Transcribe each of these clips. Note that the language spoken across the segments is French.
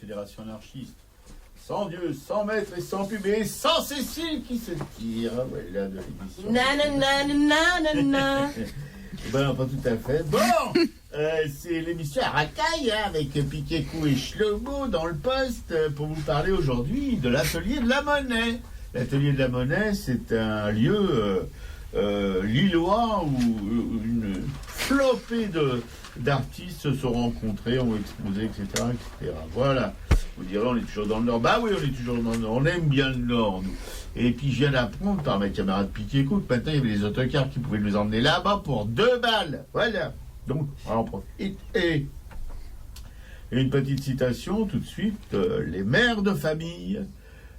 Fédération anarchiste, sans Dieu, sans maître et sans pub et sans Cécile qui se tire. Voilà de l'émission. Ben, pas tout à fait. Bon, c'est l'émission à racaille hein, avec Piquet-Cou et Schlomo dans le poste pour vous parler aujourd'hui de l'Atelier de la Monnaie. L'Atelier de la Monnaie, c'est un lieu lillois où une flopée d'artistes se sont rencontrés, ont exposé, etc., etc. Voilà. Vous direz, on est toujours dans le Nord. Bah oui, on est toujours dans le Nord. On aime bien le Nord, nous. Et puis, je viens d'apprendre par ma camarade Piquet-Cou que maintenant, il y avait des autocars qui pouvaient nous emmener là-bas pour 2 balles. Voilà. Donc, on en profite. Et une petite citation, tout de suite. Les mères de famille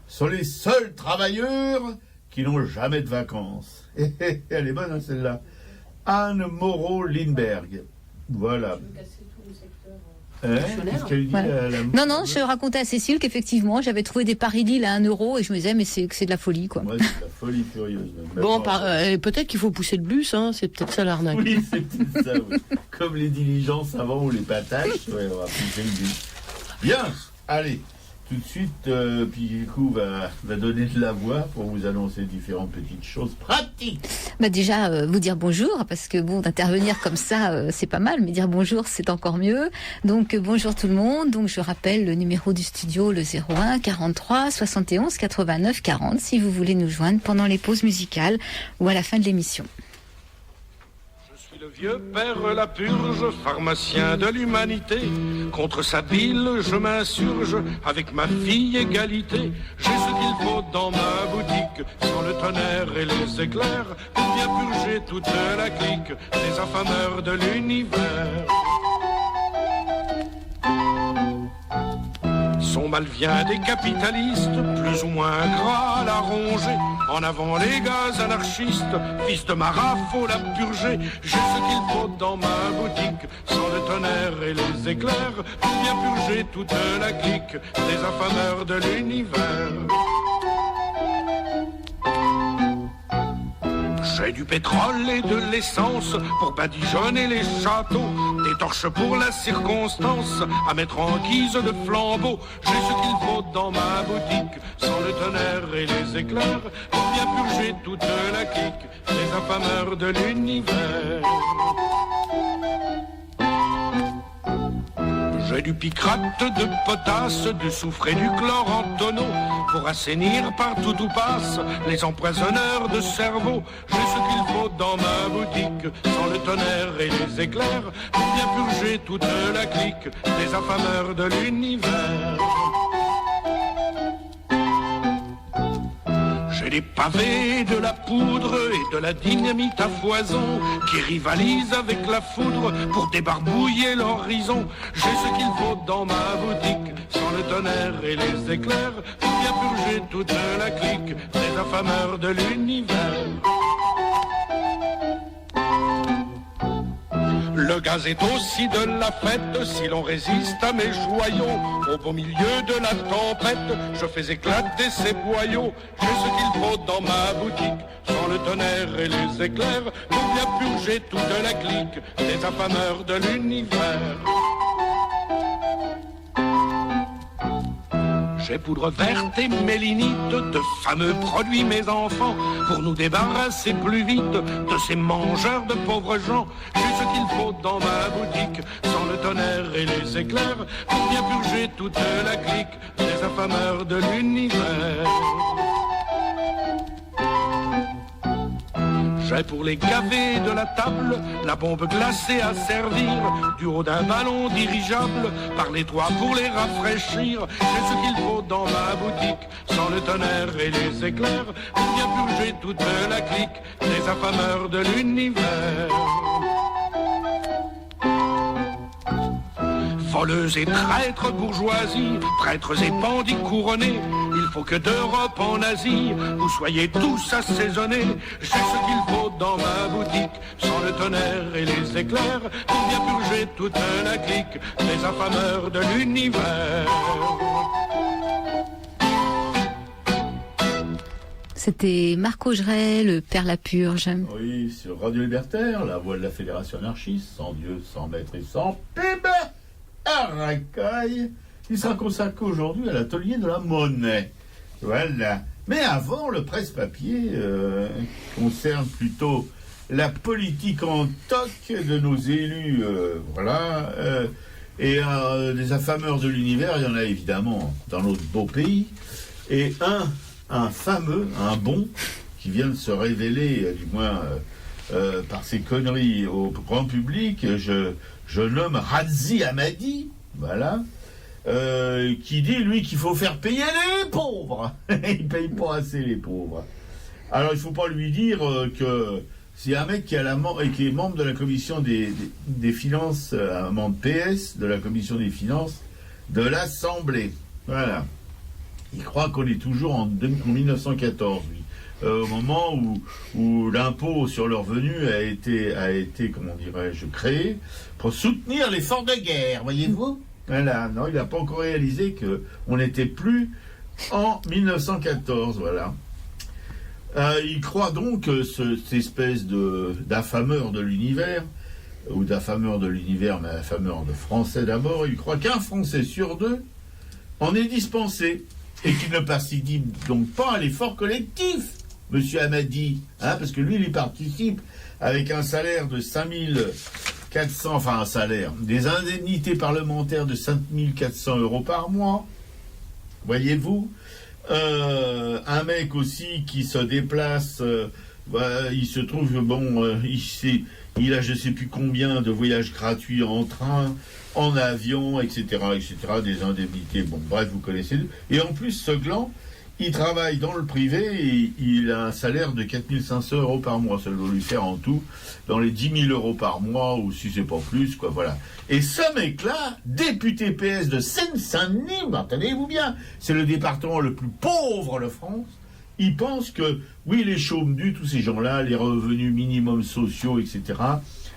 sont les seuls travailleurs qui n'ont jamais de vacances. Elle est bonne, hein, celle-là. Anne Moreau-Lindbergh. Voilà. Qu'est-ce qu'elle dit, voilà. Non, je racontais à Cécile qu'effectivement, j'avais trouvé des paris Lille à 1 euro et je me disais, mais c'est de la folie, quoi. Ouais, c'est de la folie furieuse. Bon, peut-être qu'il faut pousser le bus, hein, c'est peut-être ça l'arnaque. Oui, c'est peut-être ça, oui. Comme les diligences avant ou les pataches, ouais, on va pousser le bus. Bien, allez. Tout de suite, Piquet-Cou va donner de la voix pour vous annoncer différentes petites choses pratiques. Bah déjà, vous dire bonjour, parce que bon, d'intervenir comme ça, c'est pas mal, mais dire bonjour, c'est encore mieux. Donc, bonjour tout le monde. Donc, je rappelle le numéro du studio, le 01 43 71 89 40, si vous voulez nous joindre pendant les pauses musicales ou à la fin de l'émission. Le vieux père la purge, pharmacien de l'humanité. Contre sa bile, je m'insurge avec ma fille égalité. J'ai ce qu'il faut dans ma boutique, sans le tonnerre et les éclairs, pour bien purger toute la clique des affameurs de l'univers. Son mal vient des capitalistes, plus ou moins gras à la ronger. En avant les gaz anarchistes, fils de marat, faut la purger. J'ai ce qu'il faut dans ma boutique, sans le tonnerre et les éclairs, pour bien purger toute la clique des affameurs de l'univers. J'ai du pétrole et de l'essence pour badigeonner les châteaux, des torches pour la circonstance à mettre en guise de flambeau. J'ai ce qu'il faut dans ma boutique, sans le tonnerre et les éclairs, pour bien purger toute la clique des affameurs de l'univers. J'ai du picrate, de potasse, du soufre et du chlore en tonneau pour assainir partout où passe les empoisonneurs de cerveau. J'ai ce qu'il faut dans ma boutique, sans le tonnerre et les éclairs, pour bien purger toute la clique des affameurs de l'univers. J'ai des pavés, de la poudre et de la dynamite à foison qui rivalisent avec la foudre pour débarbouiller l'horizon. J'ai ce qu'il faut dans ma boutique, sans le tonnerre et les éclairs, pour bien purger toute la clique des affameurs de l'univers. Le gaz est aussi de la fête si l'on résiste à mes joyaux. Au beau milieu de la tempête, je fais éclater ces boyaux. J'ai ce qu'il faut dans ma boutique, sans le tonnerre et les éclairs, pour bien purger toute la clique des affameurs de l'univers. J'ai poudre verte et mélinite, de fameux produits mes enfants, pour nous débarrasser plus vite de ces mangeurs de pauvres gens. J'ai ce qu'il faut dans ma boutique, sans le tonnerre et les éclairs, pour bien purger toute la clique des affameurs de l'univers. J'ai pour les gavets de la table la bombe glacée à servir, du haut d'un ballon dirigeable, par les toits pour les rafraîchir. J'ai ce qu'il faut dans ma boutique, sans le tonnerre et les éclairs, pour bien purger toute la clique des affameurs de l'univers. Voleuses et traîtres bourgeoisie, prêtres et bandits couronnés, il faut que d'Europe en Asie, vous soyez tous assaisonnés. J'ai ce qu'il faut dans ma boutique, sans le tonnerre et les éclairs, pour bien purger toute la clique des affameurs de l'univers. C'était Marc Augeret, le Père La Purge. Oui, sur Radio Libertaire, la voix de la Fédération anarchiste, sans Dieu, sans maître et sans pub, à Racaille, qui sera consacré aujourd'hui à l'atelier de la monnaie. Voilà. Mais avant, le presse-papier concerne plutôt la politique en toc de nos élus. Voilà. Et des affameurs de l'univers, il y en a évidemment dans notre beau pays. Et un fameux, un bon, qui vient de se révéler, du moins par ses conneries au grand public, je nomme Radzi Hamadi, voilà, qui dit, lui, qu'il faut faire payer les pauvres. Il ne paye pas assez les pauvres. Alors, il ne faut pas lui dire que c'est un mec qui est membre de la commission des finances, un membre PS de la commission des finances de l'Assemblée. Voilà. Il croit qu'on est toujours en 1914, lui. Au moment où l'impôt sur le revenu a été, comment dirais-je, créé pour soutenir l'effort de guerre, voyez-vous. Voilà, non, il n'a pas encore réalisé qu'on n'était plus en 1914, voilà. Il croit donc que cette espèce d'affameur de l'univers, ou d'affameur de l'univers, mais affameur de Français d'abord, il croit qu'un Français sur deux en est dispensé, et qu'il ne participe donc pas à l'effort collectif. Monsieur Hamadi, parce que lui, il y participe avec un salaire de 5400, enfin un salaire, des indemnités parlementaires de 5400 € par mois, voyez-vous, un mec aussi qui se déplace, il se trouve, il a je sais plus combien de voyages gratuits en train, en avion, etc., des indemnités, bon, bref, vous connaissez. Et en plus, ce gland, il travaille dans le privé et il a un salaire de 4500 € par mois. Ça doit lui faire en tout dans les 10 000 € par mois, ou si c'est pas plus, quoi, voilà. Et ce mec-là, député PS de Seine-Saint-Denis, entendez-vous bien, c'est le département le plus pauvre de France, il pense que, oui, les chômedus, tous ces gens-là, les revenus minimums sociaux, etc.,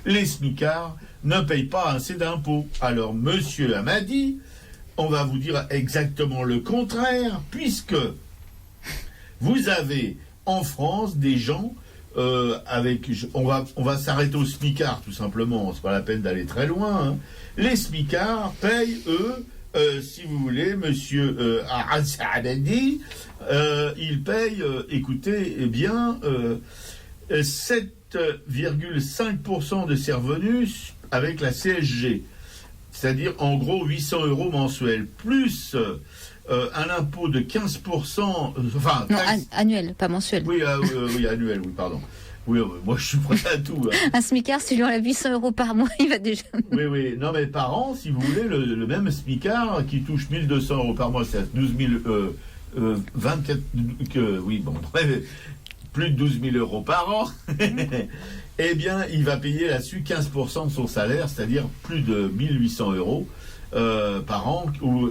les smicards ne payent pas assez d'impôts. Alors, monsieur Hamadi, on va vous dire exactement le contraire, puisque vous avez en France des gens on va s'arrêter aux smicards tout simplement, c'est pas la peine d'aller très loin. Hein. Les smicards payent eux, si vous voulez, monsieur Hamadi, il paye, écoutez, eh bien, 7,5% de ses revenus avec la CSG. c'est-à-dire en gros 800 € mensuels, plus un impôt de 15%, enfin... Non, annuel, pas mensuel. Oui, oui, annuel, oui, pardon. Oui, moi je suis prêt à tout. Hein. Un smicard, si lui enlève 800 € par mois, il va déjà... Oui, non mais par an, si vous voulez, le même smicard qui touche 1200 € par mois, c'est 12 000... 24... oui, bon, plus de 12 000 € par an, eh bien, il va payer là-dessus 15% de son salaire, c'est-à-dire plus de 1800 € par an,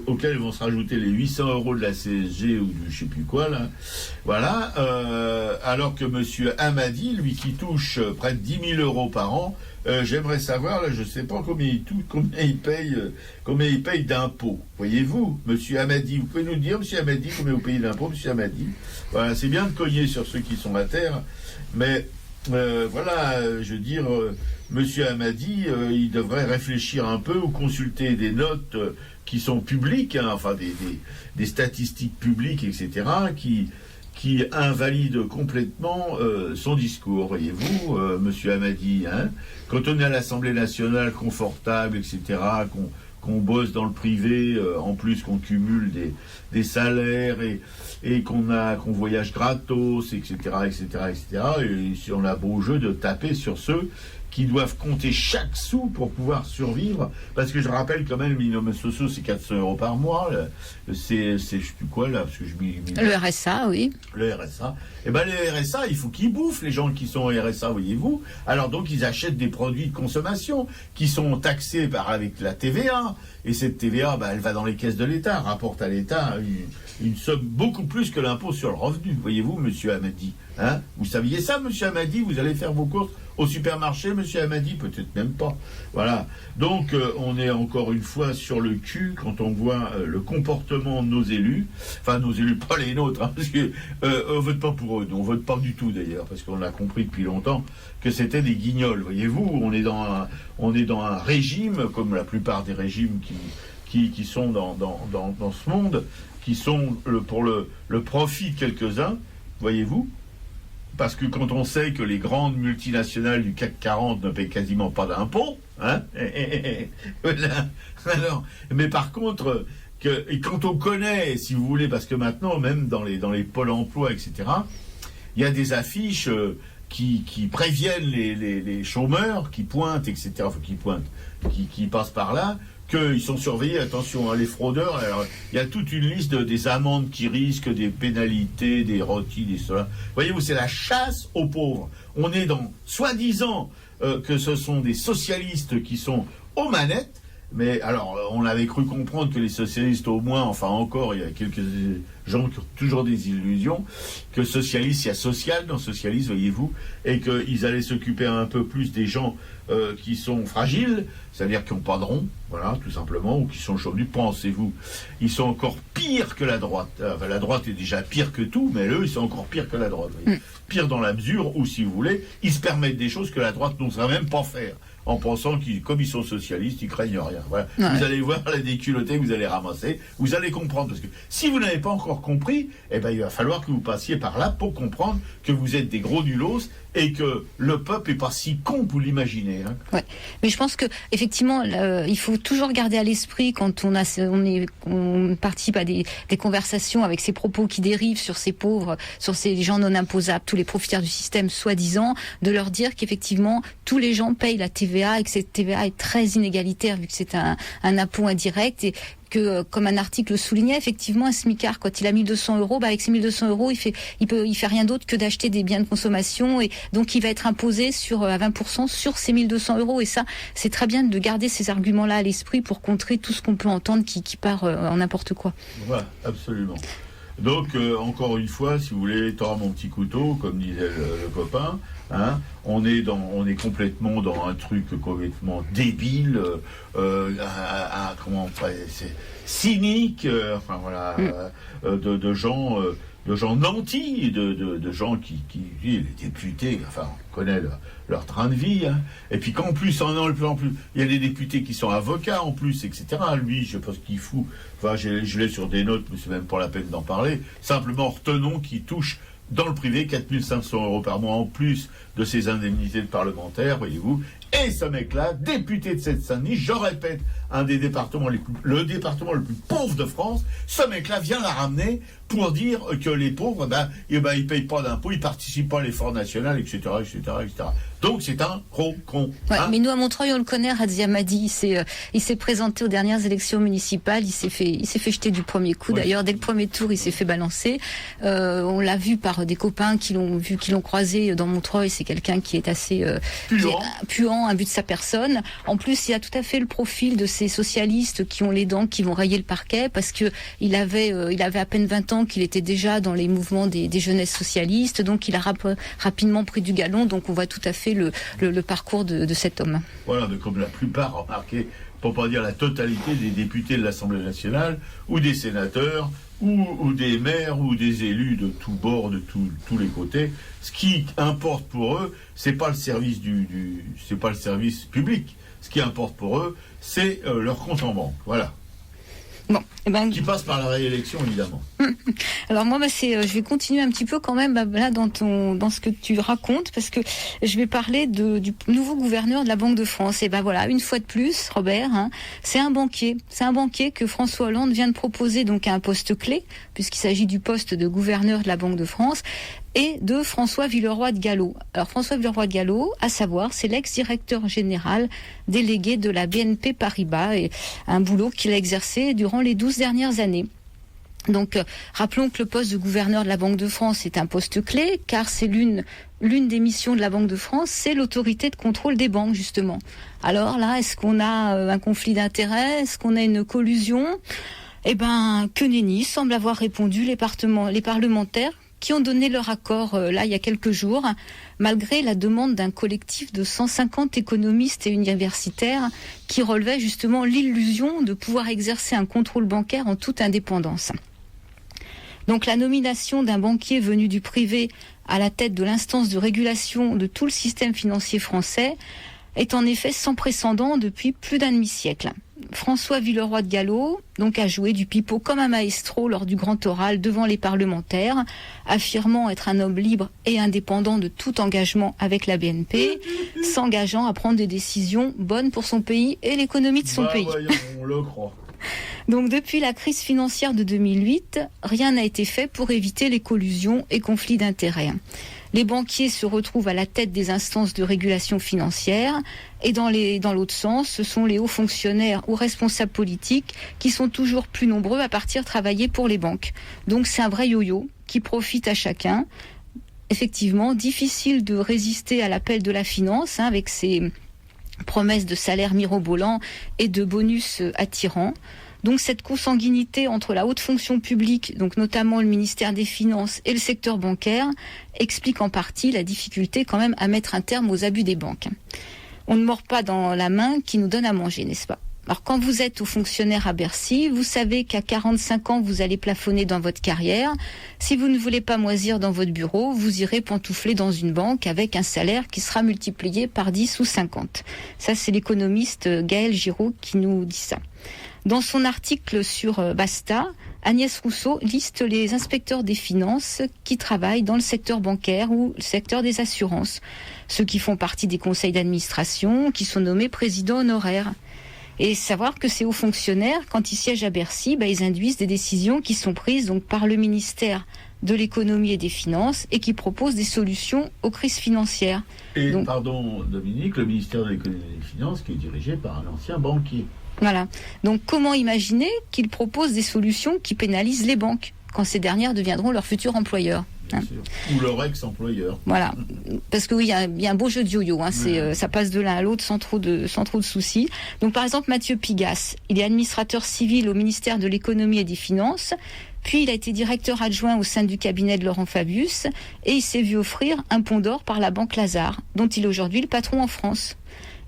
auxquels vont se rajouter les 800 € de la CSG ou du je sais plus quoi, là. Voilà. Alors que monsieur Hamadi, lui qui touche près de 10 000 € par an, j'aimerais savoir, là, je sais pas combien il paye d'impôts. Voyez-vous, monsieur Hamadi, vous pouvez nous dire, monsieur Hamadi, combien vous payez d'impôts, monsieur Hamadi? Voilà, c'est bien de cogner sur ceux qui sont à terre, mais voilà, je veux dire, monsieur Hamadi, il devrait réfléchir un peu ou consulter des notes qui sont publiques, hein, enfin des statistiques publiques, etc., qui invalident complètement son discours, voyez-vous, monsieur Hamadi, hein. Quand on est à l'Assemblée nationale confortable, etc., qu'on bosse dans le privé, en plus qu'on cumule des salaires et qu'on voyage gratos, etc., et si on a beau jeu de taper sur ceux qui doivent compter chaque sou pour pouvoir survivre, parce que je rappelle quand même, le minimum social, c'est 400 € par mois, c'est je sais plus quoi, là, parce que Le RSA, oui. Le RSA. Eh ben, le RSA, il faut qu'ils bouffent, les gens qui sont au RSA, voyez-vous. Alors, donc, ils achètent des produits de consommation qui sont taxés avec la TVA, et cette TVA, elle va dans les caisses de l'État, rapporte à l'État une somme beaucoup plus que l'impôt sur le revenu, voyez-vous, monsieur Hamadi. Hein? Vous saviez ça, monsieur Hamadi? Vous allez faire vos courses au supermarché, monsieur Hamadi? Peut-être même pas. Voilà. Donc, on est encore une fois sur le cul quand on voit le comportement de nos élus. Enfin, nos élus, pas les nôtres, hein, parce que on vote pas pour eux. On vote pas du tout, d'ailleurs, parce qu'on a compris depuis longtemps que c'était des guignols. Voyez-vous, on est dans un régime, comme la plupart des régimes qui sont dans ce monde, qui sont pour le profit de quelques-uns, voyez-vous. Parce que quand on sait que les grandes multinationales du CAC 40 ne paient quasiment pas d'impôts, hein, voilà. Alors, mais par contre, quand on connaît, si vous voulez, parce que maintenant, même dans les pôles emploi, etc., il y a des affiches qui préviennent les chômeurs, qui pointent, etc., enfin, qui passent par là, qu'ils sont surveillés, attention, hein, les fraudeurs, alors, il y a toute une liste des amendes qui risquent, des pénalités, des rôtis, des cela. Voyez-vous, c'est la chasse aux pauvres. On est dans, soi-disant, que ce sont des socialistes qui sont aux manettes, mais alors, on avait cru comprendre que les socialistes, au moins, enfin encore, il y a quelques gens qui ont toujours des illusions, que socialiste, il y a social dans socialiste, voyez-vous, et qu'ils allaient s'occuper un peu plus des gens qui sont fragiles, c'est-à-dire qui n'ont pas de rond, voilà, tout simplement, ou qui sont chauds. Pensez-vous, ils sont encore pires que la droite. Enfin, la droite est déjà pire que tout, mais eux, ils sont encore pires que la droite. Pire dans la mesure où, si vous voulez, ils se permettent des choses que la droite n'oserait même pas faire, en pensant qu'ils, comme ils sont socialistes, ils craignent rien. Voilà. Ouais. Vous allez voir la déculottée que vous allez ramasser, vous allez comprendre, parce que si vous n'avez pas encore compris, eh ben, il va falloir que vous passiez par là pour comprendre que vous êtes des gros nulos et que le peuple n'est pas si con que vous l'imaginez. Hein. Ouais. Mais je pense que effectivement, il faut toujours garder à l'esprit quand on participe à des conversations avec ces propos qui dérivent sur ces pauvres, sur ces gens non imposables, tous les profiteurs du système soi-disant, de leur dire qu'effectivement tous les gens payent la TVA et que cette TVA est très inégalitaire vu que c'est un impôt indirect et que, comme un article le soulignait, effectivement, un smicard, quand il a 1200 €, avec ces 1200 €, il fait rien d'autre que d'acheter des biens de consommation et donc il va être imposé à 20% sur ces 1200 €. Et ça, c'est très bien de garder ces arguments-là à l'esprit pour contrer tout ce qu'on peut entendre qui part en n'importe quoi. Voilà, absolument. Donc, encore une fois, si vous voulez, tord mon petit couteau, comme disait le copain, hein, on est complètement dans un truc complètement débile, c'est cynique, enfin voilà, de gens nantis, de gens qui les députés, enfin on connaît leur train de vie, hein. Et puis qu'en plus, il y a des députés qui sont avocats en plus, etc. Lui, je sais pas ce qu'il fout, enfin je l'ai sur des notes, mais c'est même pas la peine d'en parler, simplement retenons qu'il touche dans le privé 4 500 € par mois en plus de ses indemnités de parlementaire, voyez-vous. Et ce mec-là, député de Seine-Saint-Denis, je répète, un des départements le département le plus pauvre de France. Ce mec-là vient la ramener pour dire que les pauvres, ils payent pas d'impôts, ils participent pas à l'effort national, etc., etc., etc. Donc c'est un gros con. Ouais, mais nous à Montreuil on le connaît, Radzi Hamadi. Il s'est présenté aux dernières élections municipales. Il s'est fait jeter du premier coup. Ouais. D'ailleurs, dès le premier tour, il s'est fait balancer. On l'a vu par des copains qui l'ont croisé dans Montreuil. C'est quelqu'un qui est assez puant, imbu de sa personne. En plus, il a tout à fait le profil de ces socialistes qui ont les dents qui vont rayer le parquet, parce que il avait à peine 20 ans qu'il était déjà dans les mouvements des jeunesses socialistes. Donc il a rapidement pris du galon. Donc on voit tout à fait le parcours de cet homme. Voilà, mais comme la plupart, remarquez, pour pas dire la totalité des députés de l'Assemblée nationale, ou des sénateurs, ou des maires, ou des élus de tous bords, de tous les côtés, ce qui importe pour eux, c'est pas le service c'est pas le service public. Ce qui importe pour eux, c'est leur compte en banque. Voilà. Bon, qui passe par la réélection, évidemment. Alors moi, je vais continuer un petit peu quand même là dans ce que tu racontes, parce que je vais parler du nouveau gouverneur de la Banque de France. Et voilà, une fois de plus, Robert, c'est un banquier. C'est un banquier que François Hollande vient de proposer donc à un poste clé, puisqu'il s'agit du poste de gouverneur de la Banque de France, et de François Villeroy de Galhau. Alors François Villeroy de Galhau, à savoir, c'est l'ex-directeur général délégué de la BNP Paribas, et un boulot qu'il a exercé durant les 12 dernières années. Donc, rappelons que le poste de gouverneur de la Banque de France est un poste clé, car c'est l'une des missions de la Banque de France, c'est l'autorité de contrôle des banques, justement. Alors là, est-ce qu'on a un conflit d'intérêts? Est-ce qu'on a une collusion? Que nenni, semble avoir répondu les parlementaires qui ont donné leur accord il y a quelques jours, malgré la demande d'un collectif de 150 économistes et universitaires qui relevaient justement l'illusion de pouvoir exercer un contrôle bancaire en toute indépendance. Donc la nomination d'un banquier venu du privé à la tête de l'instance de régulation de tout le système financier français est en effet sans précédent depuis plus d'un demi-siècle. François Villeroy de Galhau donc a joué du pipeau comme un maestro lors du grand oral devant les parlementaires, affirmant être un homme libre et indépendant de tout engagement avec la BNP, s'engageant à prendre des décisions bonnes pour son pays et l'économie de son pays. Voyons, on le croit. Donc depuis la crise financière de 2008, rien n'a été fait pour éviter les collusions et conflits d'intérêts. Les banquiers se retrouvent à la tête des instances de régulation financière, et dans l'autre sens, ce sont les hauts fonctionnaires ou responsables politiques qui sont toujours plus nombreux à partir travailler pour les banques. Donc c'est un vrai yo-yo qui profite à chacun. Effectivement, difficile de résister à l'appel de la finance, avec ses promesses de salaires mirobolants et de bonus attirants. Donc cette consanguinité entre la haute fonction publique, donc notamment le ministère des Finances et le secteur bancaire, explique en partie la difficulté quand même à mettre un terme aux abus des banques. On ne mord pas dans la main qui nous donne à manger, n'est-ce pas? Alors quand vous êtes haut fonctionnaire à Bercy, vous savez qu'à 45 ans, vous allez plafonner dans votre carrière. Si vous ne voulez pas moisir dans votre bureau, vous irez pantoufler dans une banque avec un salaire qui sera multiplié par 10 ou 50. Ça, c'est l'économiste Gaël Giraud qui nous dit ça. Dans son article sur Basta, Agnès Rousseau liste les inspecteurs des finances qui travaillent dans le secteur bancaire ou le secteur des assurances. Ceux qui font partie des conseils d'administration, qui sont nommés présidents honoraires. Et savoir que ces hauts fonctionnaires, quand ils siègent à Bercy, ils induisent des décisions qui sont prises donc par le ministère de l'économie et des finances et qui proposent des solutions aux crises financières. Et donc, pardon Dominique, le ministère de l'économie et des finances qui est dirigé par un ancien banquier. Voilà. Donc comment imaginer qu'ils proposent des solutions qui pénalisent les banques quand ces dernières deviendront leurs futurs employeurs? Ou leur ex-employeur. Voilà, parce que oui, il y a un beau jeu de yo-yo, ça passe de l'un à l'autre sans trop de soucis. Donc par exemple, Mathieu Pigasse, il est administrateur civil au ministère de l'économie et des finances, puis il a été directeur adjoint au sein du cabinet de Laurent Fabius, et il s'est vu offrir un pont d'or par la Banque Lazare, dont il est aujourd'hui le patron en France.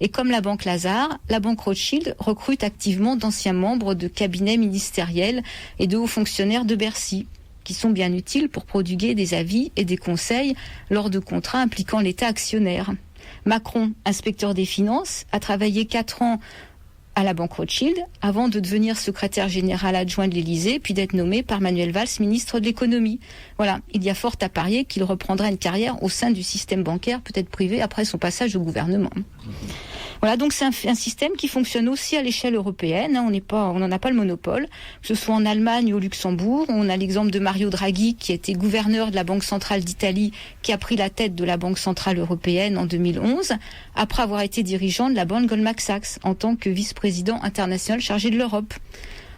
Et comme la Banque Lazare, la Banque Rothschild recrute activement d'anciens membres de cabinets ministériels et de hauts fonctionnaires de Bercy, qui sont bien utiles pour prodiguer des avis et des conseils lors de contrats impliquant l'État actionnaire. Macron, inspecteur des finances, a travaillé 4 ans à la Banque Rothschild avant de devenir secrétaire général adjoint de l'Élysée, puis d'être nommé par Manuel Valls ministre de l'économie. Voilà, il y a fort à parier qu'il reprendra une carrière au sein du système bancaire, peut-être privé, après son passage au gouvernement. Voilà, donc c'est un système qui fonctionne aussi à l'échelle européenne. On n'en a pas le monopole, que ce soit en Allemagne ou au Luxembourg. On a l'exemple de Mario Draghi, qui était gouverneur de la Banque centrale d'Italie, qui a pris la tête de la Banque centrale européenne en 2011, après avoir été dirigeant de la banque Goldman Sachs en tant que vice-président international chargé de l'Europe.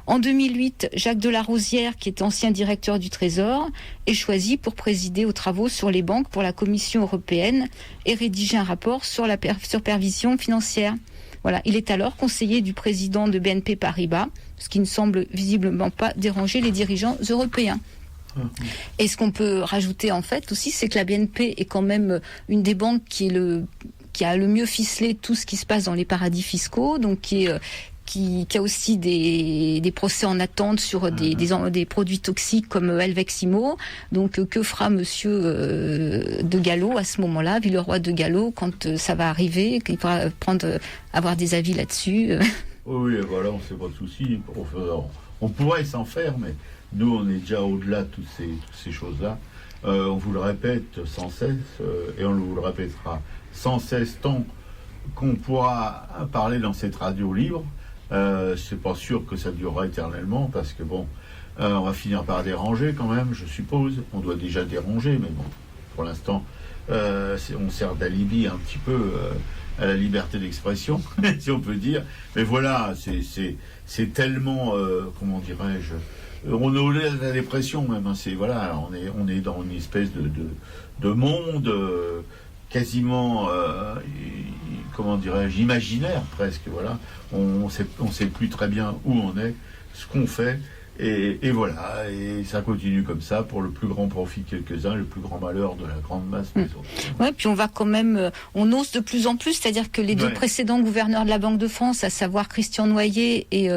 En 2008, Jacques Delarosière, qui était ancien directeur du Trésor, est choisi pour présider aux travaux sur les banques pour la Commission européenne et rédiger un rapport sur la supervision financière. Voilà, il est alors conseiller du président de BNP Paribas, ce qui ne semble visiblement pas déranger les dirigeants européens. Et ce qu'on peut rajouter en fait aussi, c'est que la BNP est quand même une des banques qui a le mieux ficelé tout ce qui se passe dans les paradis fiscaux, donc qui a aussi des procès en attente sur des produits toxiques comme Helveximo. Donc, que fera monsieur de Gallo à ce moment-là, Villeroy de Gallo, quand ça va arriver, qu'il pourra avoir des avis là-dessus. Oui, voilà, on ne se fait pas de soucis. On pourrait s'en faire, mais nous, on est déjà au-delà de toutes ces choses-là. On vous le répète sans cesse, et on vous le répétera sans cesse tant qu'on pourra parler dans cette radio libre. C'est pas sûr que ça durera éternellement, parce que bon, on va finir par déranger quand même, je suppose. On doit déjà déranger, mais bon, pour l'instant, on sert d'alibi un petit peu à la liberté d'expression, si on peut dire. Mais voilà, c'est tellement, comment dirais-je, on est au-delà de la dépression même. Hein, voilà, on est dans une espèce de monde quasiment, comment dirais-je, imaginaire presque. Voilà, on sait plus très bien où on est, ce qu'on fait. Et voilà, et ça continue comme ça pour le plus grand profit de quelques-uns, le plus grand malheur de la grande masse des autres. Ouais, puis on va quand même, on ose de plus en plus, c'est-à-dire que les deux précédents gouverneurs de la Banque de France, à savoir Christian Noyer et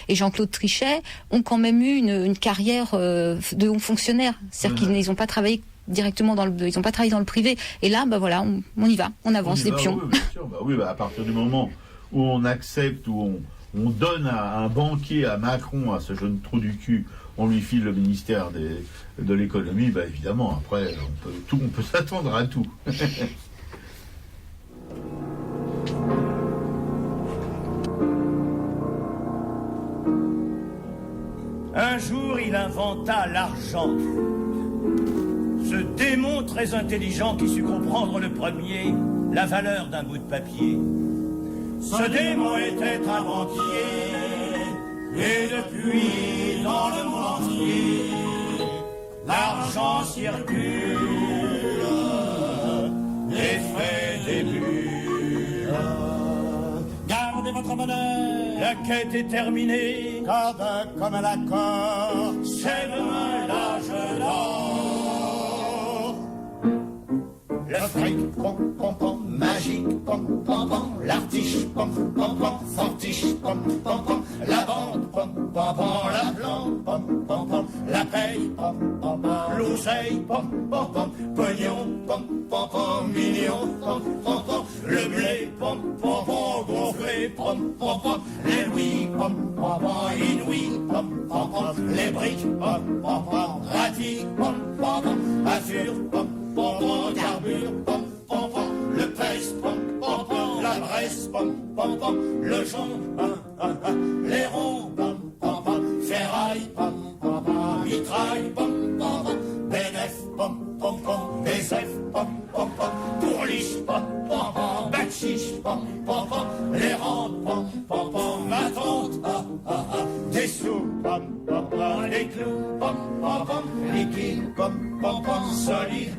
Jean-Claude Trichet, ont quand même eu une carrière de hauts fonctionnaires, c'est-à-dire qu'ils n'ont pas travaillé directement ils n'ont pas travaillé dans le privé. Et là, bah voilà, on y va, on avance des pions. Oui, bien sûr. À partir du moment où on accepte, où on donne à un banquier, à Macron, à ce jeune trou du cul, on lui file le ministère de l'économie, bah évidemment, après, on peut s'attendre à tout. Un jour, il inventa l'argent. Ce démon très intelligent qui sut comprendre le premier la valeur d'un bout de papier. Ce démon était un banquier, et depuis dans le monde entier, l'argent circule et fait des bulles. Gardez votre bonheur, la quête est terminée, car comme un accord, c'est demain l'âge d'or. Le fric, pom, pom, pom, magique, pom, pom, pom, l'artiche, pom, pom, pom, fortiche, pom, pom, pom, la bande, pom, pom, pom, la plante, pom, pom, pom, la paye, pom, pom, pom, l'oseille, pom, pom, pom, pognon, pom, pom, pom, mignon, pom, pom, pom, le blé, pom, pom, pom, gonflé, pom, pom, pom, les louis, pom, pom, pom, inouïs, pom, pom, pom, les briques, pom, pom, pom, pratique, pom, pom, pom, assure, pom, pom, pom, carbure, pom, pom, pom, le pèse, pom, pom, pom, la Bresse, pom, pom, pom, le jonc, les ronds, pom, pom, pom, ferraille, pom, pom, pom, mitraille, pom, pom, pom, bénef, pom, pom, pom, bézef, pom, pom, pom, pourliche, pom, pom, pom, bachiche, pom, pom, pom, les rentes, pom, pom, pom, ma tante, des sous, pom, pom, pom, les clous, pom, pom, pom, liquide, pom, pom, pom, solide,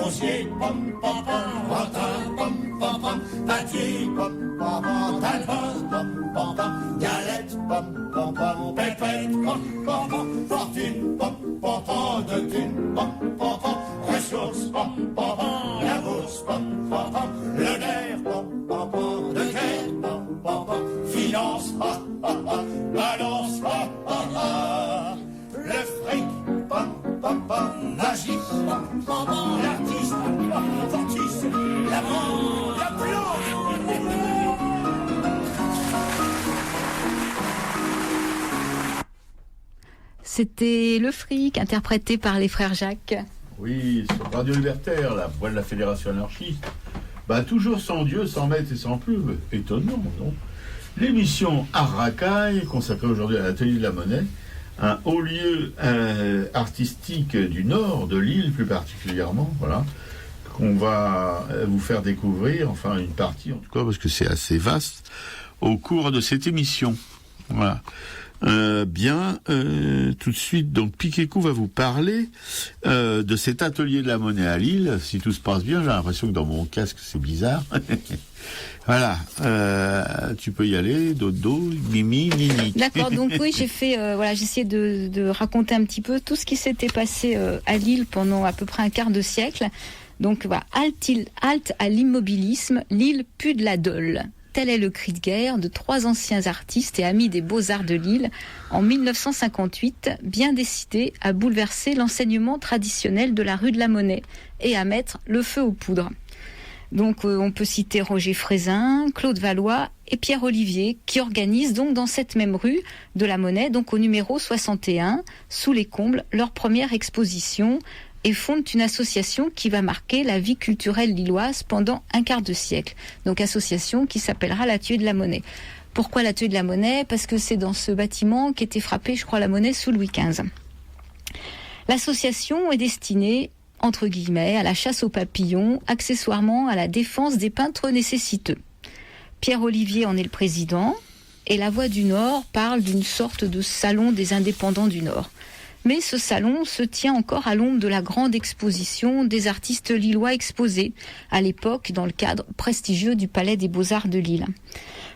osier, pom, pom, pom, rotin, pom, pom, pom, pâtier, pom, pom, pom, talpin, pom, pom, pom, galette, pom, pom, pom, pépette, pom, pom, pom, fortune, pom, pom, pom, de thune, pom, pom, pom, ressources, pom, pom, pom, la bourse, pom, pom, pom, le nerf, pom, pom, pom, de guerre, pom, pom, pom, finance, balance, le fric, pom, pom, pom, magique, pom, pom, pom, l'artiste, fortiche, la bande, la plante. C'était Le Fric, interprété par les frères Jacques. Oui, sur Radio Libertaire, la voix de la Fédération anarchiste. toujours sans Dieu, sans maître et sans plume. Étonnant, non? L'émission Art Racaille, consacrée aujourd'hui à l'Atelier de la Monnaie, un haut lieu artistique du nord de l'île plus particulièrement, voilà, qu'on va vous faire découvrir, enfin une partie en tout cas, parce que c'est assez vaste, au cours de cette émission. Voilà. Tout de suite, donc Piquécou va vous parler de cet atelier de la monnaie à Lille. Si tout se passe bien, j'ai l'impression que dans mon casque c'est bizarre. Voilà, tu peux y aller, dodo, mimi, nini. D'accord, donc oui, j'ai essayé de raconter un petit peu tout ce qui s'était passé à Lille pendant à peu près un quart de siècle. Donc voilà, halte à l'immobilisme, Lille pue de la Dole. Tel est le cri de guerre de 3 anciens artistes et amis des Beaux-Arts de Lille en 1958, bien décidés à bouleverser l'enseignement traditionnel de la rue de la Monnaie et à mettre le feu aux poudres. Donc on peut citer Roger Frézin, Claude Valois et Pierre Olivier qui organisent donc dans cette même rue de la Monnaie, donc au numéro 61, sous les combles, leur première exposition et fondent une association qui va marquer la vie culturelle lilloise pendant un quart de siècle. Donc association qui s'appellera l'Atelier de la Monnaie. Pourquoi l'Atelier de la Monnaie? Parce que c'est dans ce bâtiment qu'était frappé, je crois, la monnaie sous Louis XV. L'association est destinée, entre guillemets, à la chasse aux papillons, accessoirement à la défense des peintres nécessiteux. Pierre Olivier en est le président, et La Voix du Nord parle d'une sorte de salon des indépendants du Nord. Mais ce salon se tient encore à l'ombre de la grande exposition des artistes lillois exposés, à l'époque dans le cadre prestigieux du Palais des Beaux-Arts de Lille.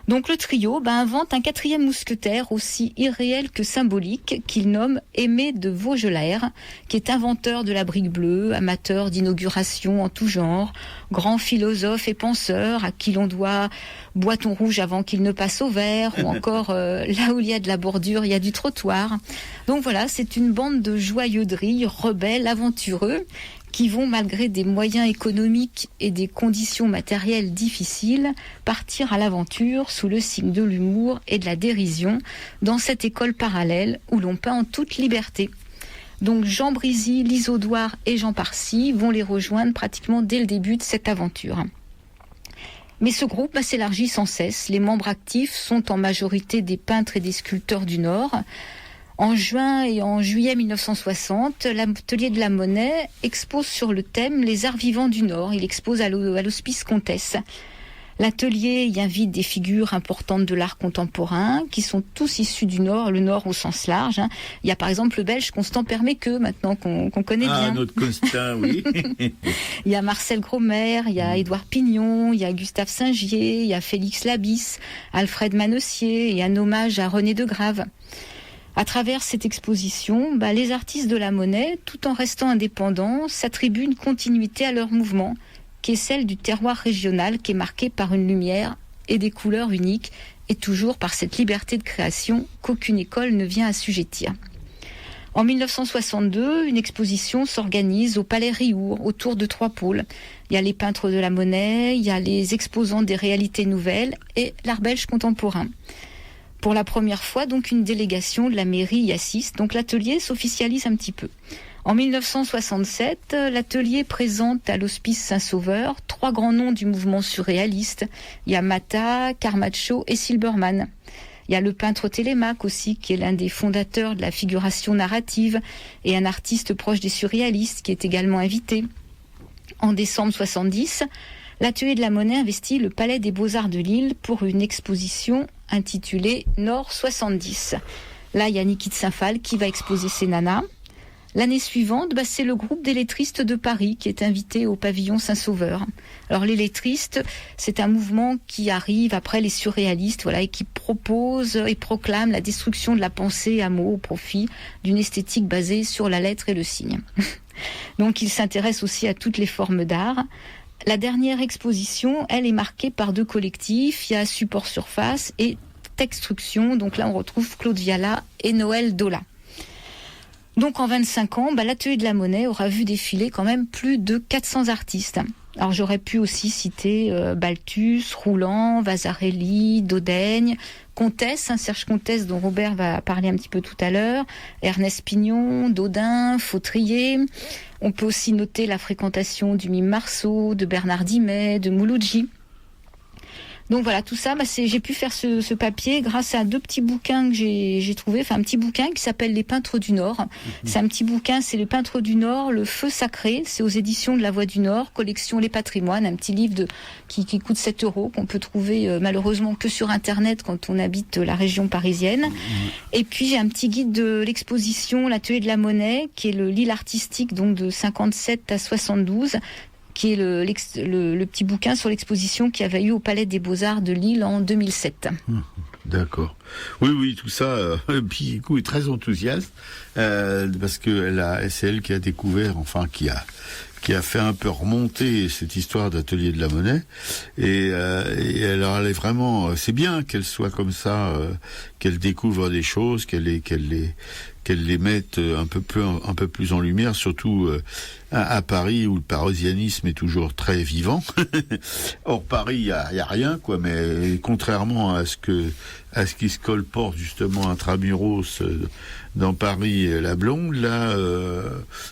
Donc le trio invente un 4e mousquetaire aussi irréel que symbolique qu'il nomme Aimé de Vaugelaire, qui est inventeur de la brique bleue, amateur d'inauguration en tout genre, grand philosophe et penseur à qui l'on doit boiton rouge avant qu'il ne passe au vert, ou encore là où il y a de la bordure, il y a du trottoir. Donc voilà, c'est une bande de joyeuderies, rebelles, aventureux, qui vont, malgré des moyens économiques et des conditions matérielles difficiles, partir à l'aventure sous le signe de l'humour et de la dérision dans cette école parallèle où l'on peint en toute liberté. Donc Jean Brisy, Lise Audouard et Jean Parcy vont les rejoindre pratiquement dès le début de cette aventure. Mais ce groupe s'élargit sans cesse. Les membres actifs sont en majorité des peintres et des sculpteurs du Nord. En juin et en juillet 1960, l'Atelier de la Monnaie expose sur le thème Les arts vivants du Nord. Il expose à l'Hospice Comtesse. L'atelier y invite des figures importantes de l'art contemporain qui sont tous issus du Nord, le Nord au sens large. Il y a par exemple le Belge Constant Perméqueux, maintenant qu'on connaît bien. Ah, notre Constant, oui. Il y a Marcel Gromer, il y a Édouard Pignon, il y a Gustave Singier, il y a Félix Labisse, Alfred Manessier et un hommage à René de Grave. À travers cette exposition, les artistes de la Monnaie, tout en restant indépendants, s'attribuent une continuité à leur mouvement, qui est celle du terroir régional, qui est marqué par une lumière et des couleurs uniques, et toujours par cette liberté de création qu'aucune école ne vient assujettir. En 1962, une exposition s'organise au Palais Riour, autour de 3 pôles. Il y a les peintres de la Monnaie, il y a les exposants des réalités nouvelles et l'art belge contemporain. Pour la première fois, donc, une délégation de la mairie y assiste. Donc l'atelier s'officialise un petit peu. En 1967, l'atelier présente à l'Hospice Saint-Sauveur 3 grands noms du mouvement surréaliste. Il y a Matta, Carmaccio et Silbermann. Il y a le peintre Télémaque aussi, qui est l'un des fondateurs de la figuration narrative et un artiste proche des surréalistes qui est également invité. En décembre 70, l'Atelier de la Monnaie investit le Palais des Beaux-Arts de Lille pour une exposition intitulée Nord 70. Là, il y a Niki de Saint-Phal qui va exposer ses nanas. L'année suivante, c'est le groupe des lettristes de Paris qui est invité au pavillon Saint-Sauveur. Alors les lettristes, c'est un mouvement qui arrive après les surréalistes, et qui propose et proclame la destruction de la pensée à mots au profit d'une esthétique basée sur la lettre et le signe. Donc ils s'intéressent aussi à toutes les formes d'art. La dernière exposition, elle est marquée par 2 collectifs. Il y a Support Surface et Textruction. Donc là, on retrouve Claude Viala et Noël Dola. Donc en 25 ans, l'Atelier de la Monnaie aura vu défiler quand même plus de 400 artistes. Alors j'aurais pu aussi citer Balthus, Rouland, Vasarely, Daudaine, Comtesse, Serge Comtesse dont Robert va parler un petit peu tout à l'heure, Ernest Pignon, Daudin, Fautrier. On peut aussi noter la fréquentation du mime Marceau, de Bernard Dimet, de Mouloudji. Donc voilà, tout ça, j'ai pu faire ce papier grâce à 2 petits bouquins que j'ai trouvés. Enfin, un petit bouquin qui s'appelle Les Peintres du Nord. C'est un petit bouquin, c'est Les Peintres du Nord, Le Feu Sacré. C'est aux éditions de La Voix du Nord, collection Les Patrimoines, un petit livre qui coûte 7 €, qu'on peut trouver malheureusement que sur Internet quand on habite la région parisienne. Et puis j'ai un petit guide de l'exposition L'Atelier de la Monnaie, qui est l'île artistique donc de 57 à 72. Qui est le petit bouquin sur l'exposition qu'il y avait eu au Palais des Beaux-Arts de Lille en 2007. D'accord. Oui, tout ça, Picou est très enthousiaste, parce que c'est elle qui a découvert, enfin, qui a fait un peu remonter cette histoire d'Atelier de la Monnaie, et alors elle est vraiment, c'est bien qu'elle soit comme ça, qu'elle découvre des choses, qu'elle les mette un peu plus en lumière, surtout à Paris où le parisianisme est toujours très vivant. Or Paris, il y a rien, quoi, mais contrairement à ce qui se colporte justement intramuros dans Paris la Blonde, là,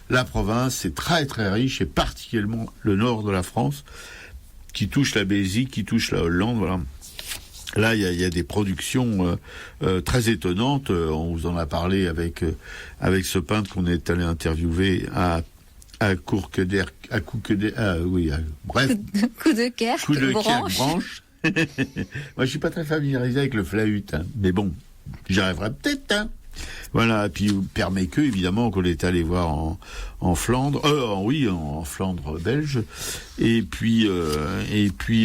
la province c'est très très riche, et particulièrement le nord de la France, qui touche la Belgique, qui touche la Hollande, voilà. Là, il y a des productions très étonnantes. On vous en a parlé avec ce peintre qu'on est allé interviewer à Courquederque, bref. Coup de Kerk, branche. Moi, je suis pas très familiarisé avec le flahut, hein, mais bon, j'arriverai peut-être, hein. Voilà, et puis Père Méqueux, évidemment, qu'on est allé voir en Flandre, en Flandre belge, et puis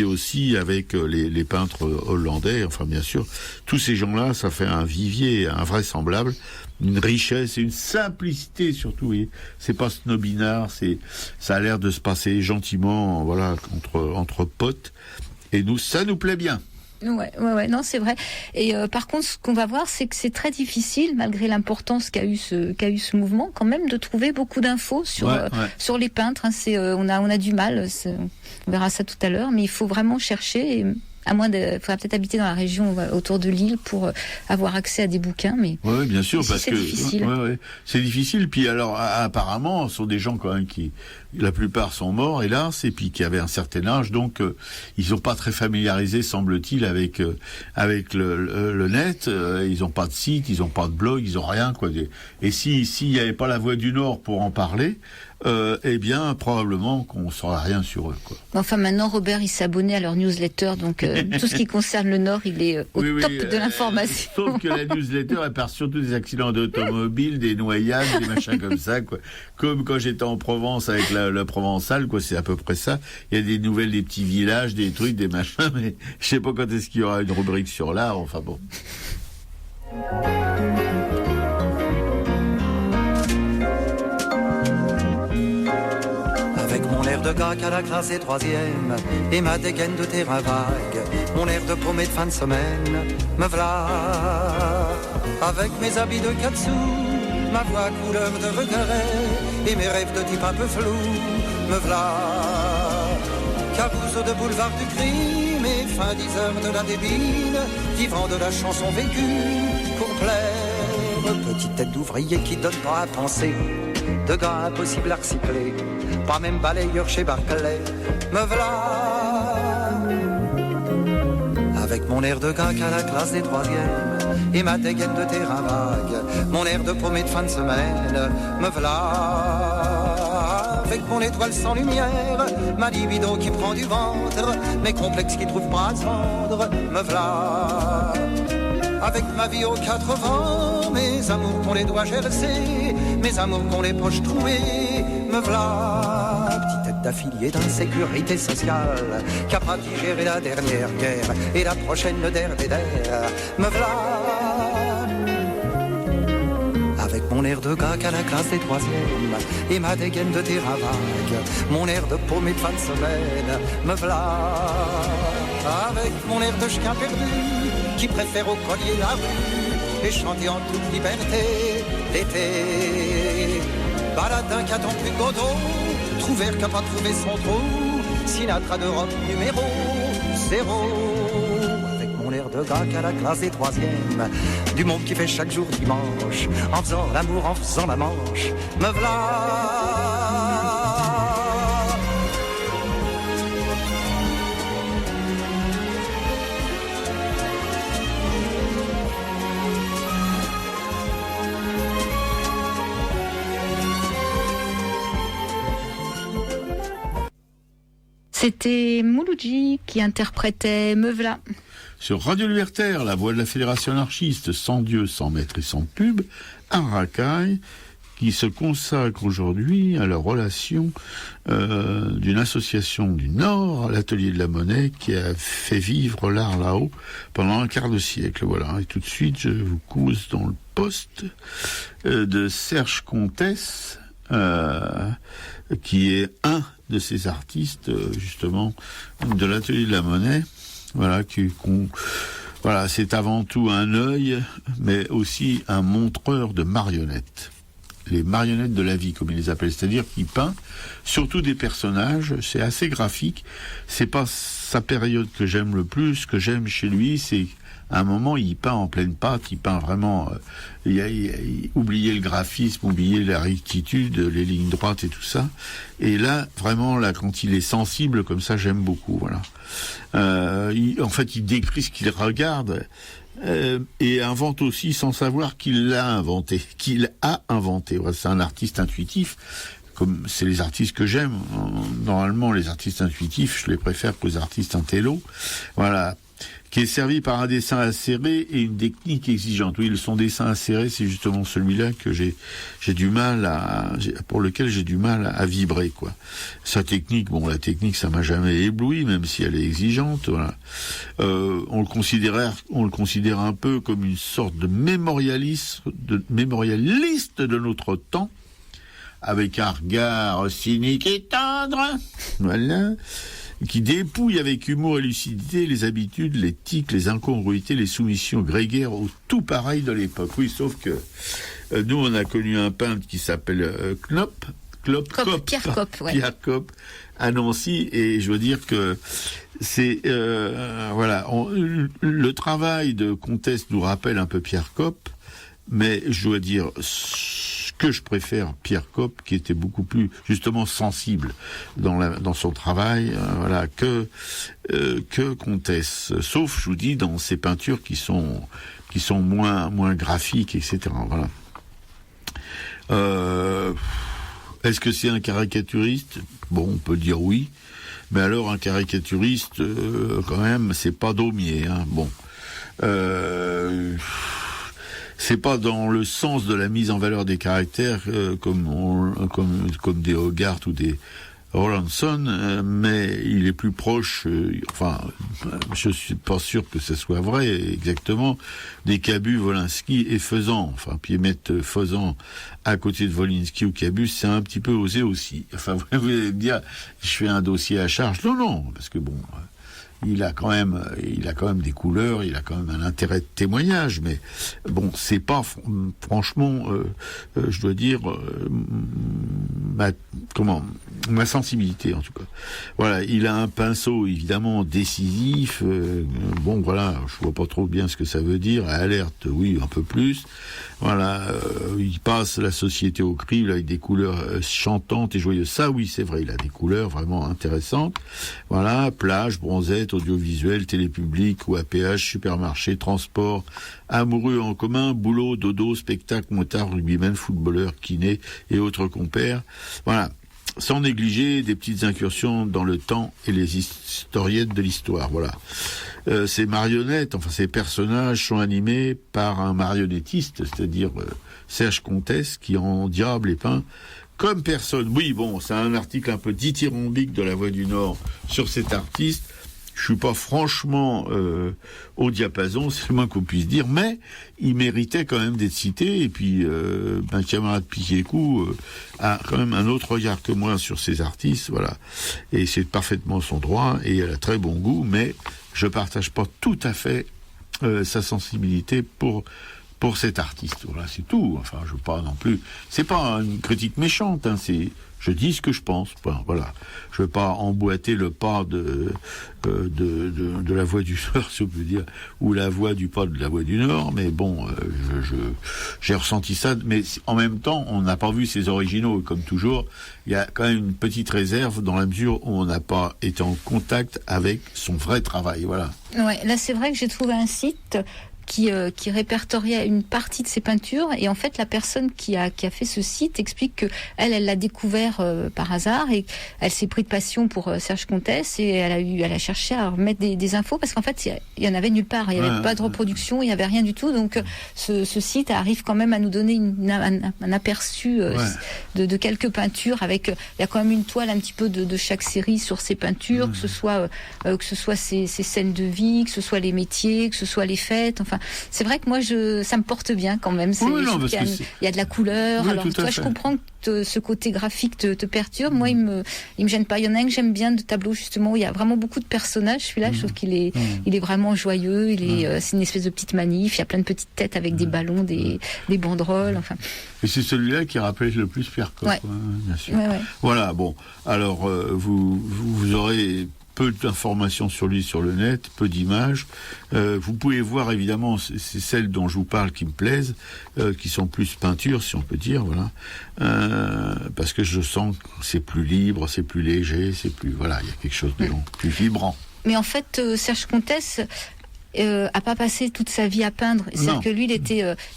aussi avec les peintres hollandais, enfin bien sûr, tous ces gens-là, ça fait un vivier invraisemblable, une richesse et une simplicité surtout, vous voyez. C'est pas snobinard, ça a l'air de se passer gentiment, voilà, entre potes, et ça nous plaît bien. Ouais, non, c'est vrai. Et par contre, ce qu'on va voir, c'est que c'est très difficile, malgré l'importance qu'a eu ce mouvement, quand même, de trouver beaucoup d'infos sur les peintres. Hein. On a du mal. On verra ça tout à l'heure, mais il faut vraiment chercher. À moins faudra peut-être habiter dans la région autour de Lille pour avoir accès à des bouquins, mais oui, bien sûr, parce c'est que difficile. C'est difficile. Puis alors, apparemment, ce sont des gens quand même qui, la plupart sont morts, hélas, et puis qui avaient un certain âge, donc ils sont pas très familiarisés, semble-t-il, avec le net. Ils ont pas de site, ils ont pas de blog, ils ont rien, quoi. Et s'il y avait pas la Voix du Nord pour en parler, eh bien, probablement qu'on saurait rien sur eux, quoi. Enfin, maintenant, Robert, il s'est abonné à leur newsletter, donc tout ce qui concerne le Nord, il est au top de l'information. Sauf que la newsletter, elle parle surtout des accidents d'automobile, des noyades, des machins comme ça, quoi. Comme quand j'étais en Provence avec la Provençale, quoi, c'est à peu près ça. Il y a des nouvelles des petits villages, des trucs, des machins, mais je sais pas quand est-ce qu'il y aura une rubrique sur l'art, enfin bon. Mon air de gars qu'à la classe des troisièmes et ma dégaine de terrain vague, mon air de paumé de fin de semaine, me v'là. Avec mes habits de katsu, ma voix couleur de regret et mes rêves de type un peu flou, me v'là. Caboose de boulevard du crime et fin 10 heures de la débine, vivant de la chanson vécue pour plaire. Petite tête d'ouvrier qui donne pas à penser, de gars impossible à recycler, pas même balayeur chez Barclay, me v'là. Avec mon air de gars qu'à la classe des troisièmes et ma dégaine de terrain vague, mon air de paumé de fin de semaine, me v'là. Avec mon étoile sans lumière, ma libido qui prend du ventre, mes complexes qui trouvent pas à se vendre, me v'là. Avec ma vie aux 4 vents, mes amours qu'on les doigts gercés, mes amours qu'on les poches trouées, me v'là. Petite tête d'affilié d'insécurité sociale, qui a pas digéré la dernière guerre et la prochaine le der des der, me v'là. Avec mon air de gars qu'à la classe des troisièmes et ma dégaine de terrain vague, mon air de paumé de fin de semaine, me v'là. Avec mon air de chien perdu qui préfère au collier la rue et chanter en toute liberté l'été. Baladin qui attend plus Godot, trouvère qui a pas trouvé son trou, Sinatra de rock numéro 0. Avec mon air de gars qu'à la classe des troisièmes, du monde qui fait chaque jour dimanche, en faisant l'amour, en faisant la manche, me v'là. C'était Mouloudji qui interprétait Me v'là. Sur Radio Libertaire, la voix de la Fédération anarchiste, sans Dieu, sans maître et sans pub, un racaille qui se consacre aujourd'hui à la relation d'une association du Nord, l'Atelier de la Monnaie, qui a fait vivre l'art là-haut pendant un quart de siècle. Voilà. Et tout de suite, je vous cause dans le poste de Serge Comtesse, qui est un de ces artistes, justement, de l'Atelier de la Monnaie. Voilà, voilà, c'est avant tout un œil, mais aussi un montreur de marionnettes. Les marionnettes de la vie, comme il les appelle, c'est-à-dire qu'il peint surtout des personnages, c'est assez graphique. C'est pas sa période que j'aime le plus. Ce que j'aime chez lui, c'est à un moment, il peint en pleine pâte, il peint vraiment, il oublier le graphisme, oublier la rectitude, les lignes droites et tout ça. Et là, vraiment, là, quand il est sensible comme ça, j'aime beaucoup, voilà. En fait, il décrit ce qu'il regarde, et invente aussi sans savoir qu'il l'a inventé, qu'il a inventé. Voilà, c'est un artiste intuitif. Comme c'est les artistes que j'aime. Normalement, les artistes intuitifs, je les préfère qu'aux artistes intello. Voilà. Qui est servi par un dessin acéré et une technique exigeante. Oui, son dessin acéré, c'est justement celui-là que j'ai du mal pour lequel j'ai du mal à vibrer, quoi. Sa technique, bon, la technique, ça m'a jamais ébloui, même si elle est exigeante, voilà. On le considère un peu comme une sorte de mémorialiste de notre temps, avec un regard cynique et tendre, voilà, qui dépouille avec humour et lucidité les habitudes, les tics, les incongruités, les soumissions grégaires au tout pareil de l'époque. Oui, sauf que nous, on a connu un peintre qui s'appelle Pierre Copp, ouais. Pierre Copp, à Nancy, et je veux dire que c'est voilà, le travail de Comtesse nous rappelle un peu Pierre Copp, mais je dois dire que je préfère Pierre Copp, qui était beaucoup plus justement sensible dans son travail, voilà, que Comtesse. Sauf, je vous dis, dans ses peintures qui sont moins graphiques, etc. Voilà. Est-ce que c'est un caricaturiste ? Bon, on peut dire oui, mais alors un caricaturiste, quand même, c'est pas Daumier, hein. Bon. C'est pas dans le sens de la mise en valeur des caractères comme des Hogarth ou des Rawlinson, mais il est plus proche, je suis pas sûr que ce soit vrai exactement, des Cabu, Wolinski et Fezan. Enfin, puis mettre Fezan à côté de Wolinski ou Cabu, c'est un petit peu osé aussi. Enfin, vous allez me dire, je fais un dossier à charge. Non, parce que bon, il a quand même des couleurs, il a quand même un intérêt de témoignage, mais bon, c'est pas franchement, je dois dire, ma sensibilité en tout cas. Voilà, il a un pinceau évidemment décisif. Bon, voilà, je vois pas trop bien ce que ça veut dire. Alerte, oui, un peu plus. Voilà, il passe la société au crible avec des couleurs chantantes et joyeuses. Ça, oui, c'est vrai, il a des couleurs vraiment intéressantes. Voilà, plage, bronzette, audiovisuel, télépublic ou APH, supermarché, transport, amoureux en commun, boulot, dodo, spectacle, motard, rugbyman, footballeur, kiné et autres compères. Voilà. Sans négliger des petites incursions dans le temps et les historiettes de l'histoire. Voilà. Ces marionnettes, ces personnages sont animés par un marionnettiste, c'est-à-dire Serge Comtesse, qui en diable est peint comme personne. Oui, bon, c'est un article un peu dithyrambique de La Voix du Nord sur cet artiste. Je suis pas franchement au diapason, c'est le moins qu'on puisse dire, mais il méritait quand même d'être cité. Et puis, ma camarade Piquécou a quand même un autre regard que moi sur ces artistes, voilà. Et c'est parfaitement son droit, et elle a très bon goût, mais je partage pas tout à fait sa sensibilité pour pour cet artiste. Voilà, c'est tout. Enfin, je veux pas non plus. C'est pas une critique méchante, hein, je dis ce que je pense. Voilà. Je veux pas emboîter le pas de la voix du Nord, si on peut dire, ou la voix du pas de la voix du Nord, mais bon, j'ai ressenti ça, mais en même temps, on n'a pas vu ses originaux, et comme toujours, il y a quand même une petite réserve dans la mesure où on n'a pas été en contact avec son vrai travail, voilà. Ouais, là c'est vrai que j'ai trouvé un site qui répertoriait une partie de ses peintures, et en fait la personne qui a fait ce site explique que elle l'a découvert par hasard, et elle s'est pris de passion pour Serge Comtesse, et elle a cherché à remettre des infos, parce qu'en fait il y en avait nulle part, il n'y avait pas de reproduction, il n'y avait rien du tout, donc ce site arrive quand même à nous donner un aperçu de quelques peintures, avec il y a quand même une toile un petit peu de chaque série sur ces peintures, que ce soit ces scènes de vie, que ce soit les métiers, que ce soit les fêtes, enfin c'est vrai que moi ça me porte bien quand même. Il y a de la couleur. Oui, alors toi, je comprends que ce côté graphique te perturbe. Moi, il me gêne pas. Il y en a un que j'aime bien, de tableau justement où il y a vraiment beaucoup de personnages. Celui-là, je trouve qu'il est vraiment joyeux. C'est une espèce de petite manif. Il y a plein de petites têtes avec des ballons, des banderoles. Enfin. Et c'est celui-là qui rappelle le plus Pierre Coff, bien sûr. Ouais. Voilà. Bon, alors vous aurez peu d'informations sur lui sur le net, peu d'images. Vous pouvez voir, évidemment, c'est celles dont je vous parle qui me plaisent, qui sont plus peintures, si on peut dire, voilà. Parce que je sens que c'est plus libre, c'est plus léger, voilà, il y a quelque chose de plus vibrant. Mais en fait, Serge Comtesse a pas passé toute sa vie à peindre. C'est-à-dire que lui,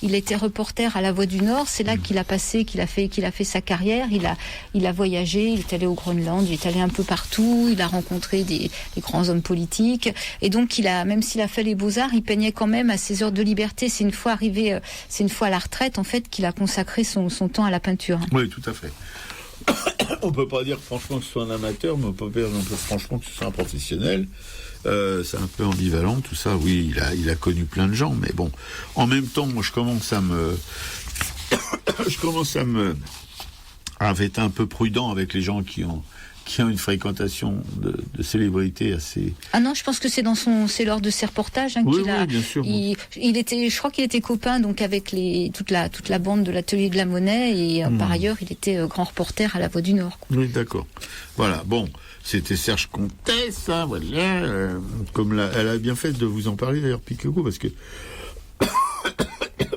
il était reporter à La Voix du Nord. C'est là qu'il a fait sa carrière. Il a voyagé. Il est allé au Groenland. Il est allé un peu partout. Il a rencontré des grands hommes politiques. Et donc, même s'il a fait les Beaux-Arts, il peignait quand même à ses heures de liberté. C'est une fois à la retraite, en fait, qu'il a consacré son temps à la peinture. Oui, tout à fait. On peut pas dire franchement que ce soit un amateur, mais on peut dire franchement que ce soit un professionnel. C'est un peu ambivalent tout ça. Oui, il a connu plein de gens, mais bon, en même temps, moi, je commence à être un peu prudent avec les gens qui ont une fréquentation de célébrités assez. Ah non, je pense que c'est lors de ses reportages qu'il a. Oui, bien sûr. Je crois qu'il était copain donc avec toute la bande de l'Atelier de la Monnaie, et par ailleurs il était grand reporter à La Voix du Nord. Quoi. Oui, d'accord. Voilà. Bon, c'était Serge Comtesse, hein, voilà. Elle a bien fait de vous en parler d'ailleurs, Piquego, parce que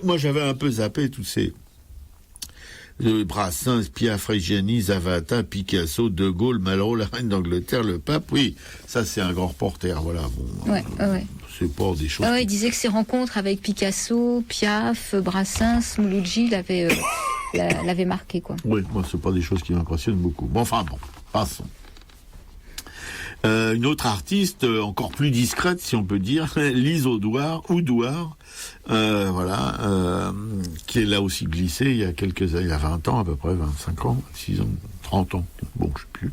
moi j'avais un peu zappé tous ces. Brassens, Piaf, Reggiani, Zavata, Picasso, De Gaulle, Malraux, la reine d'Angleterre, le pape, oui, ça c'est un grand reporter, voilà. Bon, c'est pas des choses. Il disait que ses rencontres avec Picasso, Piaf, Brassens, Mouloudji l'avaient marqué, quoi. Oui, moi c'est pas des choses qui m'impressionnent beaucoup. Bon, passons. Une autre artiste encore plus discrète, si on peut dire, Lise Oudouard, qui est là aussi glissée il y a 20 ans à peu près, 25 ans, 6 ans, 30 ans, bon, je sais plus,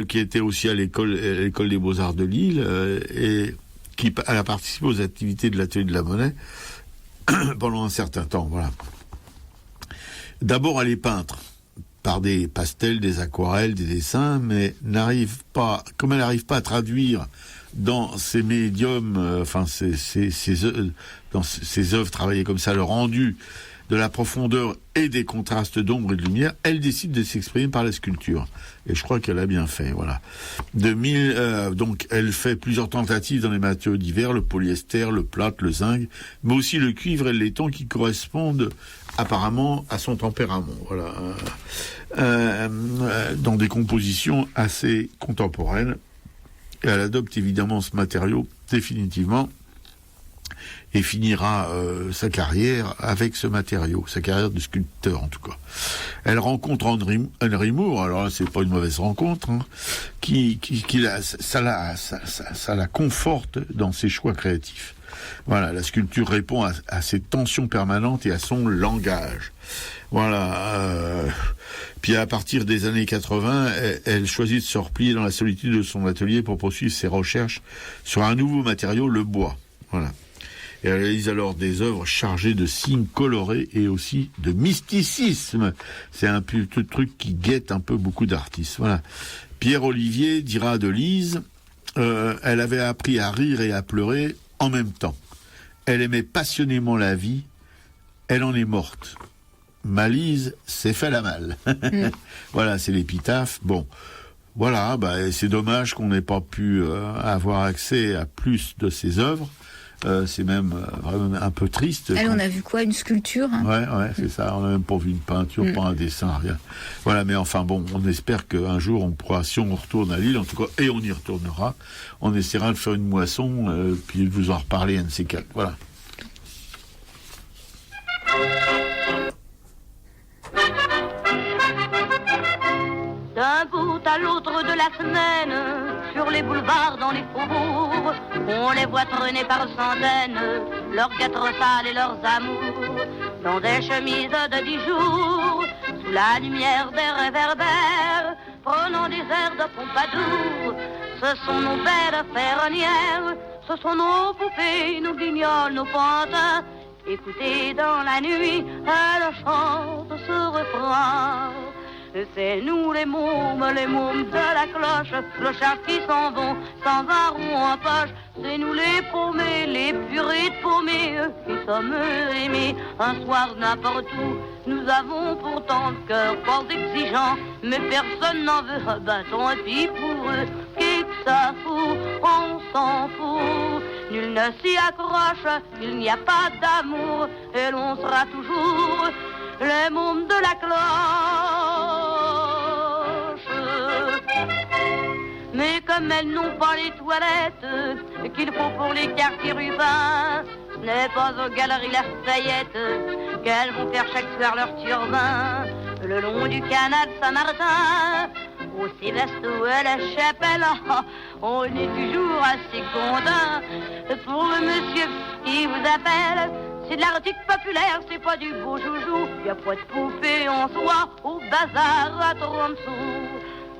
qui était aussi à l'école des Beaux-Arts de Lille, et qui a participé aux activités de l'Atelier de la Monnaie pendant un certain temps, voilà. D'abord, elle est peintre, par des pastels, des aquarelles, des dessins, mais comme elle n'arrive pas à traduire dans ces médiums, dans ces œuvres travaillées comme ça, le rendu de la profondeur et des contrastes d'ombre et de lumière, elle décide de s'exprimer par la sculpture. Et je crois qu'elle a bien fait, voilà. Donc, elle fait plusieurs tentatives dans les matériaux divers, le polyester, le plâtre, le zinc, mais aussi le cuivre et le laiton qui correspondent apparemment à son tempérament, voilà. Dans des compositions assez contemporaines. Et elle adopte évidemment ce matériau définitivement et finira sa carrière avec ce matériau, sa carrière de sculpteur en tout cas. Elle rencontre Henry Moore, alors là c'est pas une mauvaise rencontre, hein, ça la conforte dans ses choix créatifs. Voilà, la sculpture répond à ses tensions permanentes et à son langage. Voilà. Puis à partir des années 80, elle choisit de se replier dans la solitude de son atelier pour poursuivre ses recherches sur un nouveau matériau, le bois. Voilà. Et elle réalise alors des œuvres chargées de signes colorés et aussi de mysticisme. C'est un peu le truc qui guette un peu beaucoup d'artistes. Voilà. Pierre Olivier dira de Lise, elle avait appris à rire et à pleurer en même temps. Elle aimait passionnément la vie elle en est morte. Malise s'est fait la malle. Voilà, c'est l'épitaphe. Bon, voilà, c'est dommage qu'on n'ait pas pu avoir accès à plus de ses œuvres. C'est même vraiment un peu triste. On a vu quoi, une sculpture hein? Ouais, c'est ça. On n'a même pas vu une peinture, pas un dessin, rien. Voilà, mais enfin bon, on espère qu'un jour on pourra, si on retourne à Lille, en tout cas, et on y retournera, on essaiera de faire une moisson, puis de vous en reparler un de ces quatre. Voilà. D'un bout à l'autre de la semaine, sur les boulevards, dans les faubourgs, on les voit traîner par centaines, leurs quatre salles et leurs amours, dans des chemises de 10 jours, sous la lumière des réverbères, prenant des airs de Pompadour. Ce sont nos belles ferronnières, ce sont nos poupées, nos guignols, nos pantins. Écoutez dans la nuit, elles chantent ce refrain. C'est nous les mômes de la cloche, clochards qui s'en vont sans un rond en poche. C'est nous les paumés, les purées de paumés, qui sommes aimés un soir n'importe où. Nous avons pourtant le cœur fort exigeant, mais personne n'en veut, tant pis pour eux. Qui que ça fout, on s'en fout. Nul ne s'y accroche, il n'y a pas d'amour, et l'on sera toujours les mômes de la cloche. Mais comme elles n'ont pas les toilettes qu'il faut pour les quartiers rubans, ce n'est pas aux galeries Lafayette qu'elles vont faire chaque soir leur turbin. Le long du canal Saint-Martin, au Céleste ou à la Chapelle, on est toujours assez content. Pour le monsieur qui vous appelle, c'est de l'article populaire, c'est pas du beau joujou. Y a pas de poupée en soie au bazar à 30 sous.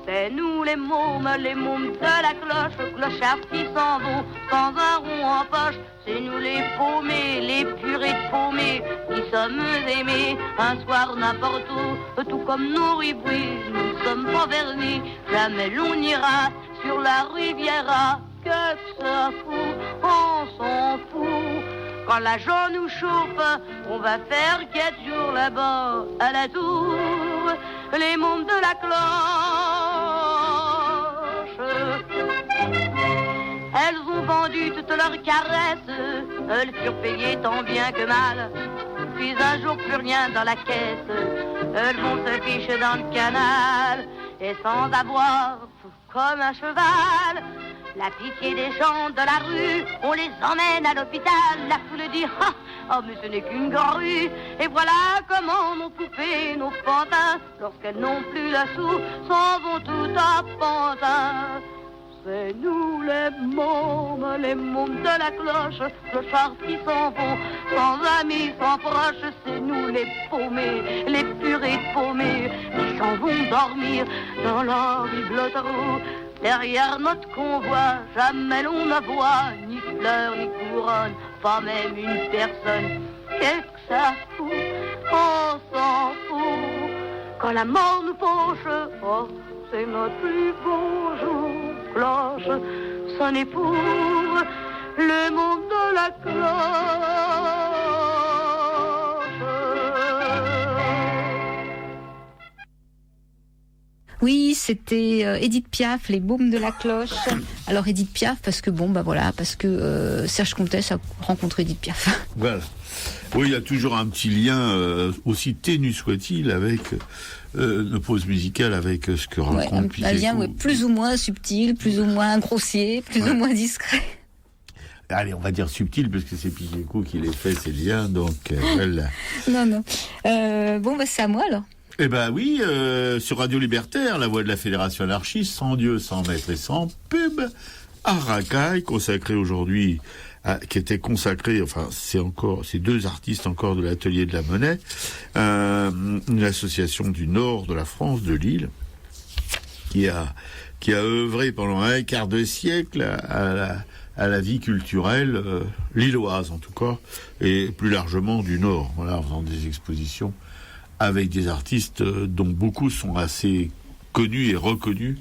C'est nous les mômes de la cloche, clochards qui s'en vont sans un rond en poche. C'est nous les paumés, les purées de paumés, qui sommes aimés un soir n'importe où. Tout comme nos ribouis, nous sommes pas vernis, jamais l'on ira sur la Riviera. Que ça fout, on s'en fout. Quand l'argent nous chauffe, on va faire 4 jours là-bas à la tour. Les mômes de la cloche, elles ont vendu toutes leurs caresses, elles furent payées tant bien que mal. Puis un jour plus rien dans la caisse, elles vont se ficher dans le canal, et sans avoir comme un cheval la pitié des gens de la rue, on les emmène à l'hôpital. La foule dit oh mais ce n'est qu'une grue. Et voilà comment nos poupées, nos pantins, lorsqu'elles n'ont plus la sou, s'en vont tout à pantin. C'est nous les mômes de la cloche, clochards qui s'en vont sans amis, sans proches. C'est nous les paumés, les purées de paumés, qui s'en vont dormir dans leur bibliothèque. Derrière notre convoi, jamais l'on ne voit ni fleurs ni couronne, pas même une personne. Qu'est-ce que ça fout, on s'en fout. Quand la mort nous fauche, oh, c'est notre plus beau jour. Cloche, sonnez pour le monde de la cloche. Oui, c'était Édith Piaf, les baumes de la cloche. Alors Édith Piaf, parce que Serge Comtesse a rencontré Édith Piaf. Voilà. Oui, il y a toujours un petit lien, aussi ténu soit-il, avec nos pauses musicales, avec ce que raconte Piquet. Un lien plus ou moins subtil, plus ou moins grossier, plus ou moins discret. Allez, on va dire subtil, parce que c'est Piquet qui les fait, ces liens, donc voilà. Non. C'est à moi alors. Eh ben oui, sur Radio Libertaire, la voix de la Fédération anarchiste, sans Dieu, sans maître et sans pub, à Racaille, consacré aujourd'hui, qui était consacré, enfin c'est 2 artistes encore de l'Atelier de la Monnaie, une association du nord de la France, de Lille, qui a œuvré pendant un quart de siècle à la vie culturelle lilloise en tout cas, et plus largement du nord, voilà, en faisant des expositions avec des artistes dont beaucoup sont assez connus et reconnus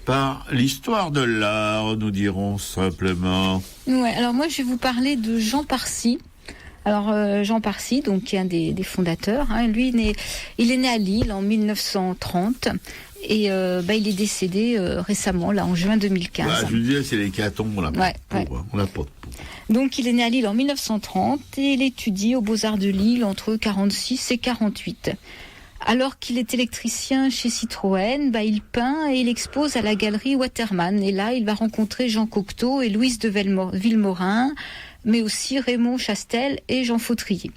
par l'histoire de l'art, nous dirons simplement. Ouais, alors moi je vais vous parler de Jean Parcy. Alors Jean Parcy, donc qui est un des fondateurs, lui il est né à Lille en 1930 et il est décédé récemment, là en juin 2015. Je vous disais, c'est l'hécatombe, on n'a pas de peau, on n'a pas de peau. Donc il est né à Lille en 1930 et il étudie aux Beaux-Arts de Lille entre 46 et 48. Alors qu'il est électricien chez Citroën, il peint et il expose à la galerie Waterman. Et là, il va rencontrer Jean Cocteau et Louise de Villemorin, mais aussi Raymond Chastel et Jean Fautrier.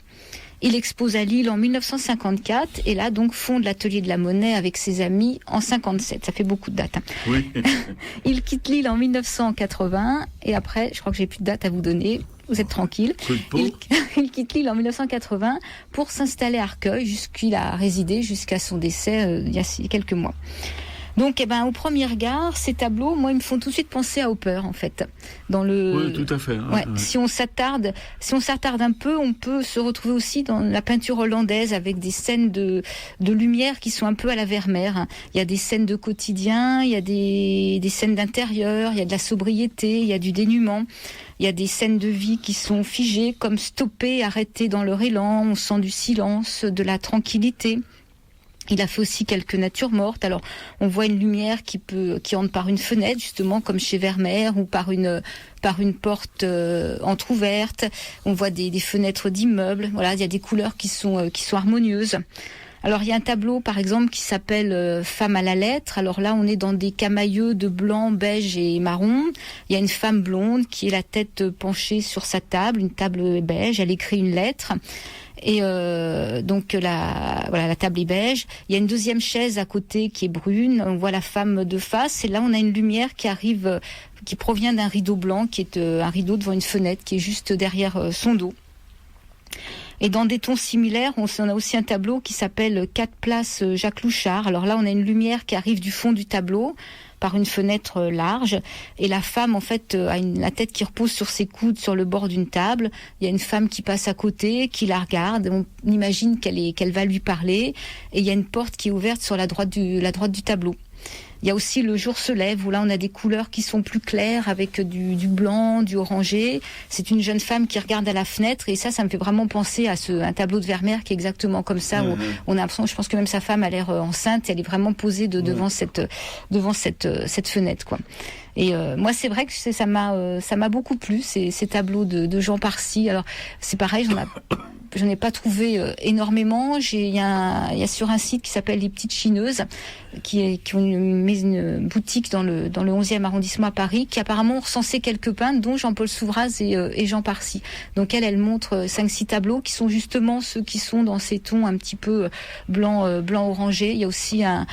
Il expose à Lille en 1954 et là, donc, fonde l'Atelier de la Monnaie avec ses amis en 57. Ça fait beaucoup de dates. Oui. Il quitte Lille en 1980 et après, je crois que j'ai plus de dates à vous donner. Vous êtes tranquille. Il quitte Lille en 1980 pour s'installer à Arcueil, jusqu'il a résidé jusqu'à son décès il y a quelques mois. Donc, au premier regard, ces tableaux, moi, ils me font tout de suite penser à Hopper, en fait. Oui, tout à fait. Ouais. Si on s'attarde un peu, on peut se retrouver aussi dans la peinture hollandaise avec des scènes de lumière qui sont un peu à la Vermeer. Il y a des scènes de quotidien, il y a des scènes d'intérieur, il y a de la sobriété, il y a du dénuement. Il y a des scènes de vie qui sont figées, comme stoppées, arrêtées dans leur élan. On sent du silence, de la tranquillité. Il a fait aussi quelques natures mortes. Alors, on voit une lumière qui entre par une fenêtre, justement, comme chez Vermeer, ou par une porte entrouverte. On voit des fenêtres d'immeubles. Voilà, il y a des couleurs qui sont harmonieuses. Alors, il y a un tableau, par exemple, qui s'appelle Femme à la lettre. Alors là, on est dans des camailleux de blanc, beige et marron. Il y a une femme blonde qui est la tête penchée sur sa table, une table beige. Elle écrit une lettre. Et donc la table est beige. Il y a une deuxième chaise à côté qui est brune. On voit la femme de face. Et là, on a une lumière qui arrive, qui provient d'un rideau blanc, qui est un rideau devant une fenêtre, qui est juste derrière son dos. Et dans des tons similaires, on a aussi un tableau qui s'appelle 4 places Jacques Louchard. Alors là, on a une lumière qui arrive du fond du tableau par une fenêtre large. Et la femme, en fait, a la tête qui repose sur ses coudes sur le bord d'une table. Il y a une femme qui passe à côté, qui la regarde. On imagine qu'elle va lui parler. Et il y a une porte qui est ouverte sur la droite du tableau. Il y a aussi Le jour se lève, où là on a des couleurs qui sont plus claires avec du blanc, du orangé. C'est une jeune femme qui regarde à la fenêtre et ça me fait vraiment penser à un tableau de Vermeer qui est exactement comme ça, où on a l'impression, je pense que même sa femme a l'air enceinte et elle est vraiment posée devant cette fenêtre, quoi. Et moi, c'est vrai que ça m'a beaucoup plu, ces tableaux de Jean Parcy. Alors, c'est pareil, j'en ai pas trouvé énormément. Il y a sur un site qui s'appelle Les Petites Chineuses, qui ont une boutique dans le 11e arrondissement à Paris, qui apparemment ont recensé quelques peintres, dont Jean-Paul Souvraz et Jean Parcy. Donc elle montre 5-6 tableaux qui sont justement ceux qui sont dans ces tons un petit peu blanc orangé. Il y a aussi un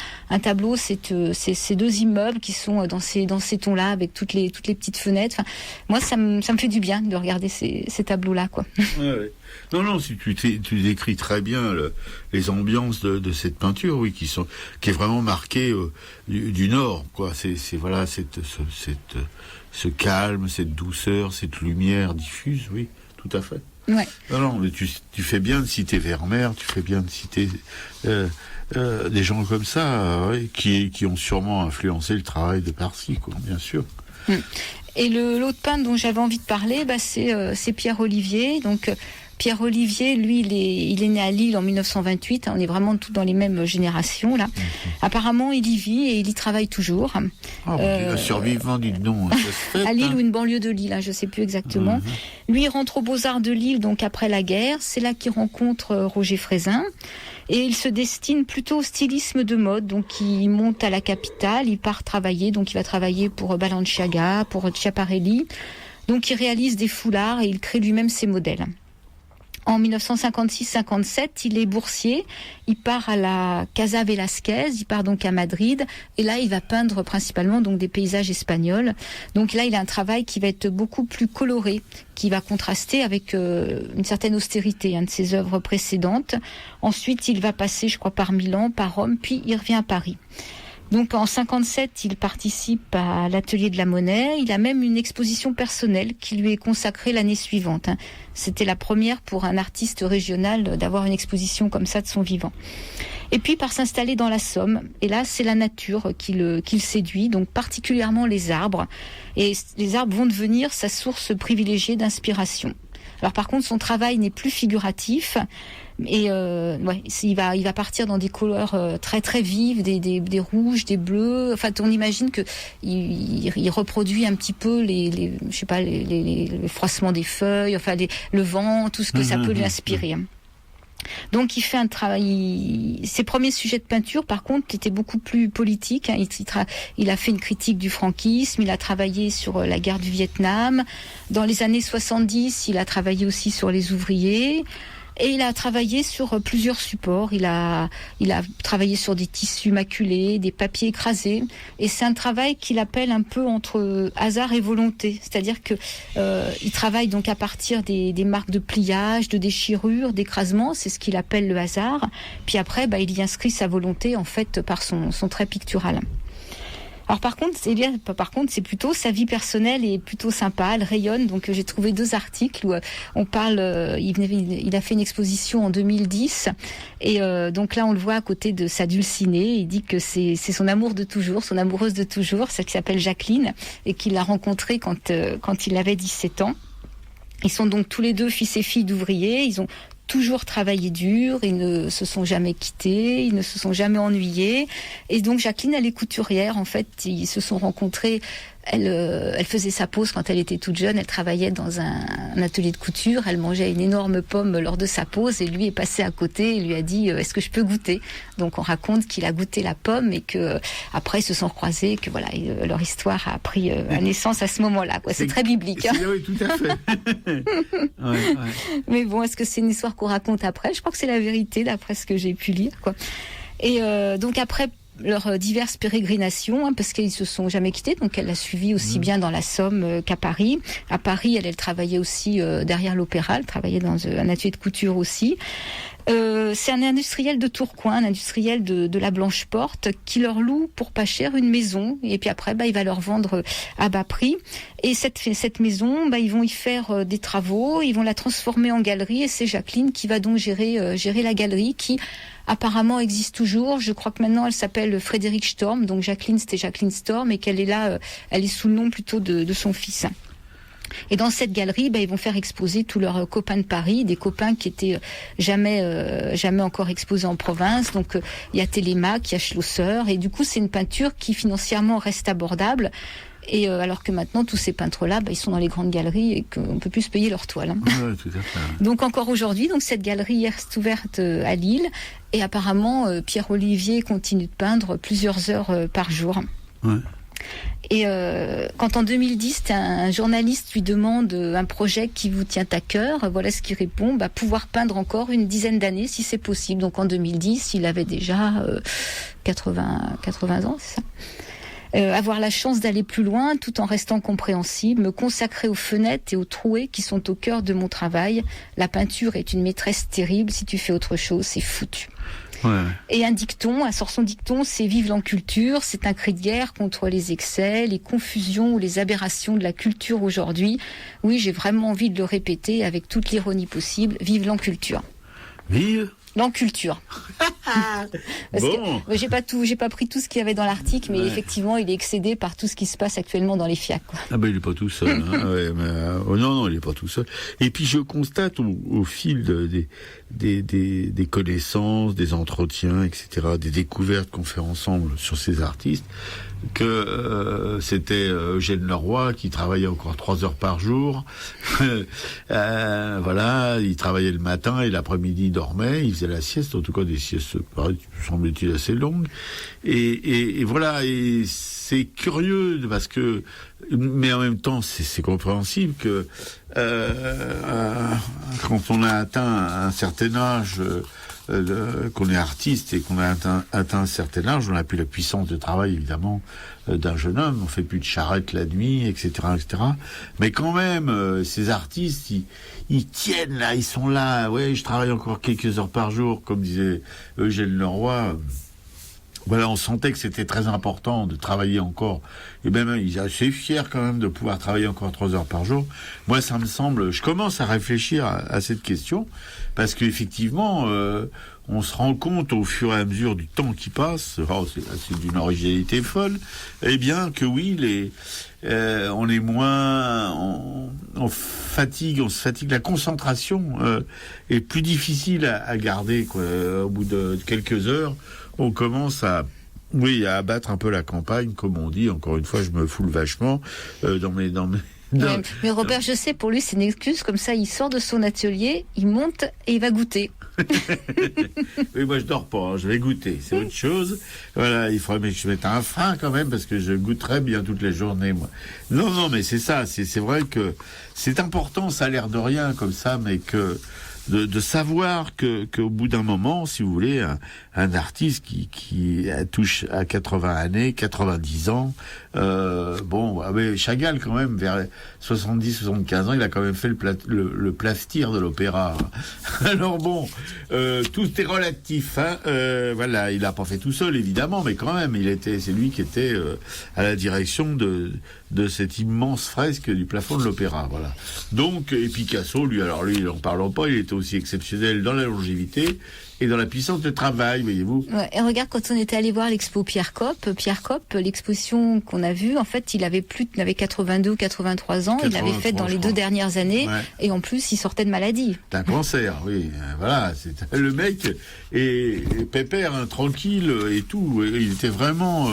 tableau, c'est ces deux immeubles qui sont dans ces tons-là, avec toutes les petites fenêtres. Enfin, moi, ça me fait du bien de regarder ces tableaux-là, quoi. Ouais. Non, si tu décris très bien les ambiances de cette peinture, oui, qui est vraiment marquée du Nord, quoi. C'est ce calme, cette douceur, cette lumière diffuse, oui, tout à fait. Ouais. Non, mais tu fais bien de citer Vermeer, tu fais bien de citer des gens comme ça, qui ont sûrement influencé le travail de Parcy, quoi, bien sûr. Et l'autre peintre dont j'avais envie de parler, c'est Pierre Olivier. Donc Pierre Olivier, lui, il est né à Lille en 1928. On est vraiment tous dans les mêmes générations, là. Apparemment, il y vit et il y travaille toujours. Un survivant, dites donc. À Lille ou une banlieue de Lille, je ne sais plus exactement. Lui, il rentre aux Beaux-Arts de Lille, donc après la guerre. C'est là qu'il rencontre Roger Frézin. Et il se destine plutôt au stylisme de mode. Donc, il monte à la capitale, il part travailler. Donc, il va travailler pour Balenciaga, pour Schiaparelli. Donc, il réalise des foulards et il crée lui-même ses modèles. En 1956-57, il est boursier, il part à la Casa Velasquez, il part donc à Madrid, et là il va peindre principalement donc des paysages espagnols. Donc là il a un travail qui va être beaucoup plus coloré, qui va contraster avec une certaine austérité de ses œuvres précédentes. Ensuite il va passer, je crois, par Milan, par Rome, puis il revient à Paris. Donc en 57, il participe à l'Atelier de la Monnaie. Il a même une exposition personnelle qui lui est consacrée l'année suivante. C'était la première pour un artiste régional d'avoir une exposition comme ça de son vivant. Et puis par s'installer dans la Somme. Et là, c'est la nature qui le séduit, donc particulièrement les arbres. Et les arbres vont devenir sa source privilégiée d'inspiration. Alors par contre, son travail n'est plus figuratif. Et il va partir dans des couleurs très très vives, des rouges, des bleus. Enfin, on imagine que il reproduit un petit peu les froissements des feuilles, enfin le vent, tout ce que ça peut lui inspirer. Donc il fait un travail. Ses premiers sujets de peinture, par contre, étaient beaucoup plus politiques. Il a fait une critique du franquisme. Il a travaillé sur la guerre du Vietnam. Dans les années 70, il a travaillé aussi sur les ouvriers. Et il a travaillé sur plusieurs supports. Il a travaillé sur des tissus maculés, des papiers écrasés. Et c'est un travail qu'il appelle un peu entre hasard et volonté. C'est-à-dire que il travaille donc à partir des marques de pliage, de déchirure, d'écrasement. C'est ce qu'il appelle le hasard. Puis après, il y inscrit sa volonté en fait par son trait pictural. Alors par contre, c'est plutôt sa vie personnelle est plutôt sympa, elle rayonne. Donc j'ai trouvé 2 articles où on parle. Il a fait une exposition en 2010 et donc là on le voit à côté de sa dulcinée. Il dit que c'est son amour de toujours, son amoureuse de toujours, celle qui s'appelle Jacqueline et qu'il l'a rencontrée quand il avait 17 ans. Ils sont donc tous les 2 fils et filles d'ouvriers. Ils ont toujours travaillé dur, ils ne se sont jamais quittés, ils ne se sont jamais ennuyés. Et donc Jacqueline, elle est couturière. En fait, ils se sont rencontrés. Elle faisait sa pause quand elle était toute jeune. Elle travaillait dans un atelier de couture. Elle mangeait une énorme pomme lors de sa pause et lui est passé à côté et lui a dit est-ce que je peux goûter? Donc on raconte qu'il a goûté la pomme et que après ils se sont croisés, que voilà, leur histoire a pris naissance à ce moment-là. C'est très biblique. Oui, tout à fait. Ouais. Mais bon, est-ce que c'est une histoire qu'on raconte après? Je crois que c'est la vérité d'après ce que j'ai pu lire, quoi. Et donc après leurs diverses pérégrinations, parce qu'ils se sont jamais quittés, donc elle l'a suivi aussi bien dans la Somme qu'à Paris. À Paris, elle travaillait aussi derrière l'Opéra, elle travaillait dans un atelier de couture aussi. C'est un industriel de Tourcoing, un industriel de la Blanche-Porte, qui leur loue pour pas cher une maison, et puis après, il va leur vendre à bas prix. Et cette maison, ils vont y faire des travaux, ils vont la transformer en galerie, et c'est Jacqueline qui va donc gérer la galerie, qui apparemment existe toujours. Je crois que maintenant elle s'appelle Frédéric Storm, donc Jacqueline c'était Jacqueline Storm, et qu'elle est là, elle est sous le nom plutôt de son fils. Et dans cette galerie, ils vont faire exposer tous leurs copains de Paris, des copains qui étaient jamais encore exposés en province. Donc il y a Télémaque, il y a Schlosser, et du coup c'est une peinture qui financièrement reste abordable. Et alors que maintenant tous ces peintres-là, ils sont dans les grandes galeries et qu'on peut plus se payer leur toile. Ouais, tout à fait. Donc encore aujourd'hui, donc cette galerie reste ouverte à Lille, et apparemment Pierre Olivier continue de peindre plusieurs heures par jour. Ouais. Et quand en 2010, un journaliste lui demande un projet qui vous tient à cœur, voilà ce qu'il répond, pouvoir peindre encore une dizaine d'années si c'est possible. Donc en 2010, il avait déjà 80 ans, c'est ça. Avoir la chance d'aller plus loin tout en restant compréhensible, me consacrer aux fenêtres et aux trouées qui sont au cœur de mon travail. La peinture est une maîtresse terrible, si tu fais autre chose, c'est foutu. Ouais. Et un dicton, son dicton, c'est « Vive l'enculture », c'est un cri de guerre contre les excès, les confusions ou les aberrations de la culture aujourd'hui. Oui, j'ai vraiment envie de le répéter avec toute l'ironie possible, vive l'enculture. Vive l'enculture. Bon. J'ai pas pris tout ce qu'il y avait dans l'article, mais effectivement, il est excédé par tout ce qui se passe actuellement dans les FIAC, quoi. Ah il est pas tout seul. Non, il est pas tout seul. Et puis je constate au fil des connaissances, des entretiens, etc., des découvertes qu'on fait ensemble sur ces artistes, que c'était Eugène Leroy qui travaillait encore 3 heures par jour. Voilà, il travaillait le matin et l'après-midi il dormait, il faisait la sieste, en tout cas des siestes, semble-t-il, assez longues. Et voilà, et c'est curieux parce que, mais en même temps c'est compréhensible que quand on a atteint un certain âge, qu'on est artiste et qu'on a atteint un certain âge, on n'a plus la puissance de travail évidemment d'un jeune homme, on fait plus de charrette la nuit, etc., etc. Mais quand même, ces artistes, ils tiennent là, ils sont là. Ouais, je travaille encore quelques heures par jour, comme disait Eugène Leroy. Voilà, on sentait que c'était très important de travailler encore. Et même, ils sont assez fiers quand même de pouvoir travailler encore 3 heures par jour. Moi, ça me semble, je commence à réfléchir à cette question, parce qu'effectivement, on se rend compte au fur et à mesure du temps qui passe, c'est d'une originalité folle, eh bien que oui, on est moins, on se fatigue, la concentration est plus difficile à garder, quoi. Au bout de quelques heures, on commence à abattre un peu la campagne, comme on dit. Encore une fois, je me foule vachement dans mes mais Robert, je sais, pour lui, c'est une excuse. Comme ça, il sort de son atelier, il monte et il va goûter. Oui, moi, je dors pas. Hein, je vais goûter. C'est autre chose. Voilà, il faudrait que je mette un frein quand même, parce que je goûterais bien toutes les journées, moi. Non, mais c'est ça. C'est vrai que c'est important, ça a l'air de rien comme ça, mais que de savoir qu'au bout d'un moment, si vous voulez, un artiste qui touche à 80 années, 90 ans, Chagall quand même, vers 70-75 ans, il a quand même fait le plastir de l'opéra. Alors bon, tout est relatif, hein. Voilà, il a pas fait tout seul évidemment, mais quand même, c'est lui qui était à la direction de cette immense fresque du plafond de l'opéra, voilà. Donc, et Picasso, lui, n'en parlons pas, il était aussi exceptionnel dans la longévité et dans la puissance de travail, voyez-vous. Ouais, et regarde, quand on était allé voir l'expo Pierre Coppe, l'exposition qu'on a vue, en fait, il avait 82 ou 83 ans, il l'avait faite dans les 2 dernières années, ouais. Et en plus, il sortait de maladie. C'est un cancer, oui. Voilà, le mec est pépère, hein, tranquille et tout. Il était vraiment,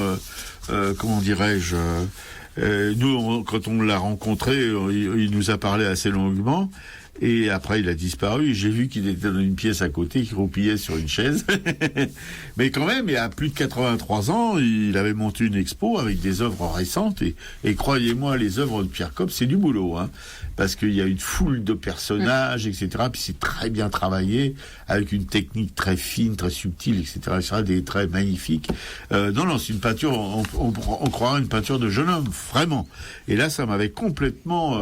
comment dirais-je, nous, quand on l'a rencontré, il nous a parlé assez longuement. Et après, il a disparu. J'ai vu qu'il était dans une pièce à côté, qui roupillait sur une chaise. Mais quand même, il a plus de 83 ans, il avait monté une expo avec des œuvres récentes. Et croyez-moi, les œuvres de Pierre Coppe, c'est du boulot, hein. Parce qu'il y a une foule de personnages, etc. Puis c'est très bien travaillé, avec une technique très fine, très subtile, etc. Des traits magnifiques. Non, c'est une peinture, on croirait une peinture de jeune homme, vraiment. Et là, ça m'avait complètement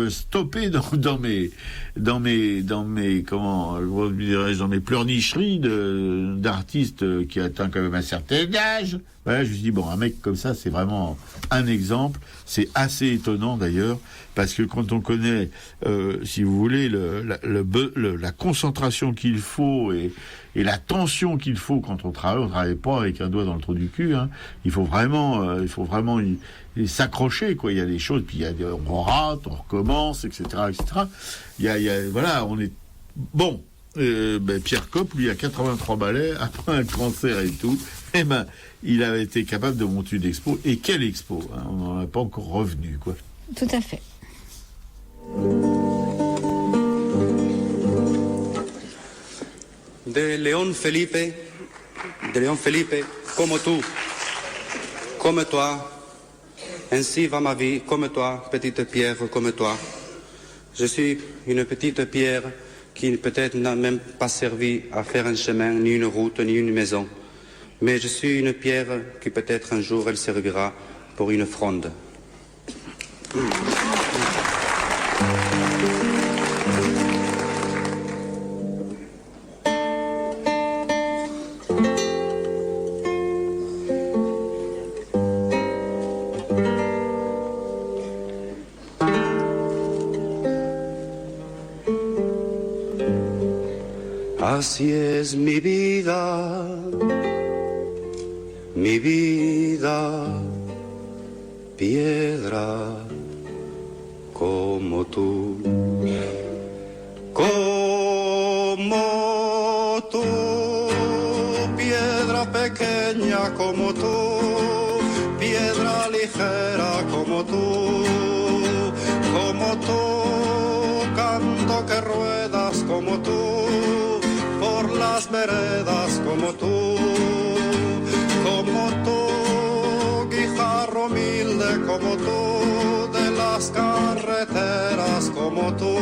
stoppé dans mes pleurnicheries d'artistes qui atteint quand même un certain âge. Voilà, je me suis dit, un mec comme ça, c'est vraiment un exemple. C'est assez étonnant d'ailleurs, parce que quand on connaît, si vous voulez, la concentration qu'il faut et la tension qu'il faut quand on travaille pas avec un doigt dans le trou du cul, hein. Il faut vraiment s'accrocher, quoi. Il y a des choses, puis on rate, on recommence, etc., etc. Voilà, on est bon. Pierre Coppe, lui, a 83 balais, après un cancer et tout, il a été capable de monter une expo. Et quelle expo, hein, on n'en a pas encore revenu, quoi. Tout à fait. De León Felipe, comme toi, ainsi va ma vie, comme toi, petite pierre, comme toi. Je suis une petite pierre qui peut-être n'a même pas servi à faire un chemin, ni une route, ni une maison. Mais je suis une pierre qui peut-être un jour elle servira pour une fronde. Así es mi vida, piedra como tú, piedra pequeña como tú, piedra ligera como tú, canto que ruedas como tú. Las veredas como tú, guijarro humilde como tú, de las carreteras como tú,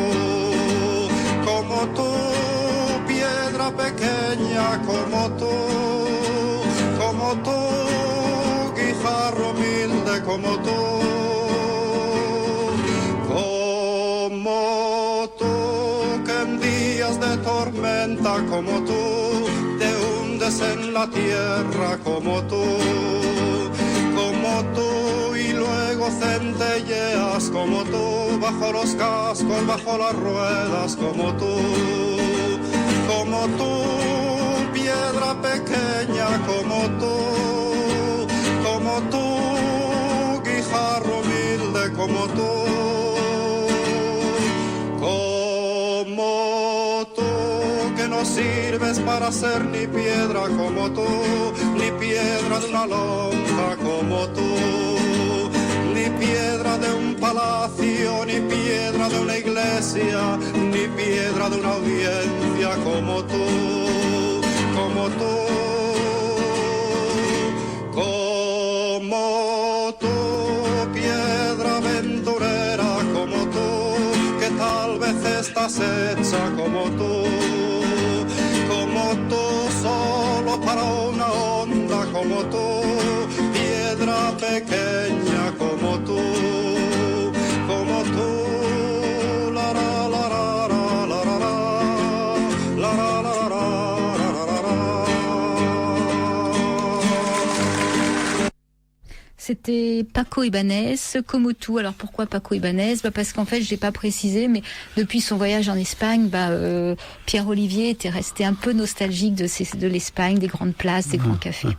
piedra pequeña como tú, guijarro humilde como tú. De tormenta como tú, te hundes en la tierra como tú, y luego centelleas como tú, bajo los cascos, bajo las ruedas como tú, piedra pequeña como tú, guijarro humilde como tú. sirves para ser ni piedra como tú, ni piedra de una lonja como tú, ni piedra de un palacio, ni piedra de una iglesia, ni piedra de una audiencia como tú, como tú, como tú, piedra aventurera como tú, que tal vez estás hecha como tú, solo para una onda como tú, piedra pequeña como tú, la la la la la la la la la la la la. C'était Paco Ibáñez, Como tú. Alors pourquoi Paco Ibáñez ? Parce qu'en fait, je l'ai pas précisé, mais depuis son voyage en Espagne, Pierre-Olivier était resté un peu nostalgique de l'Espagne, des grandes places, des grands cafés.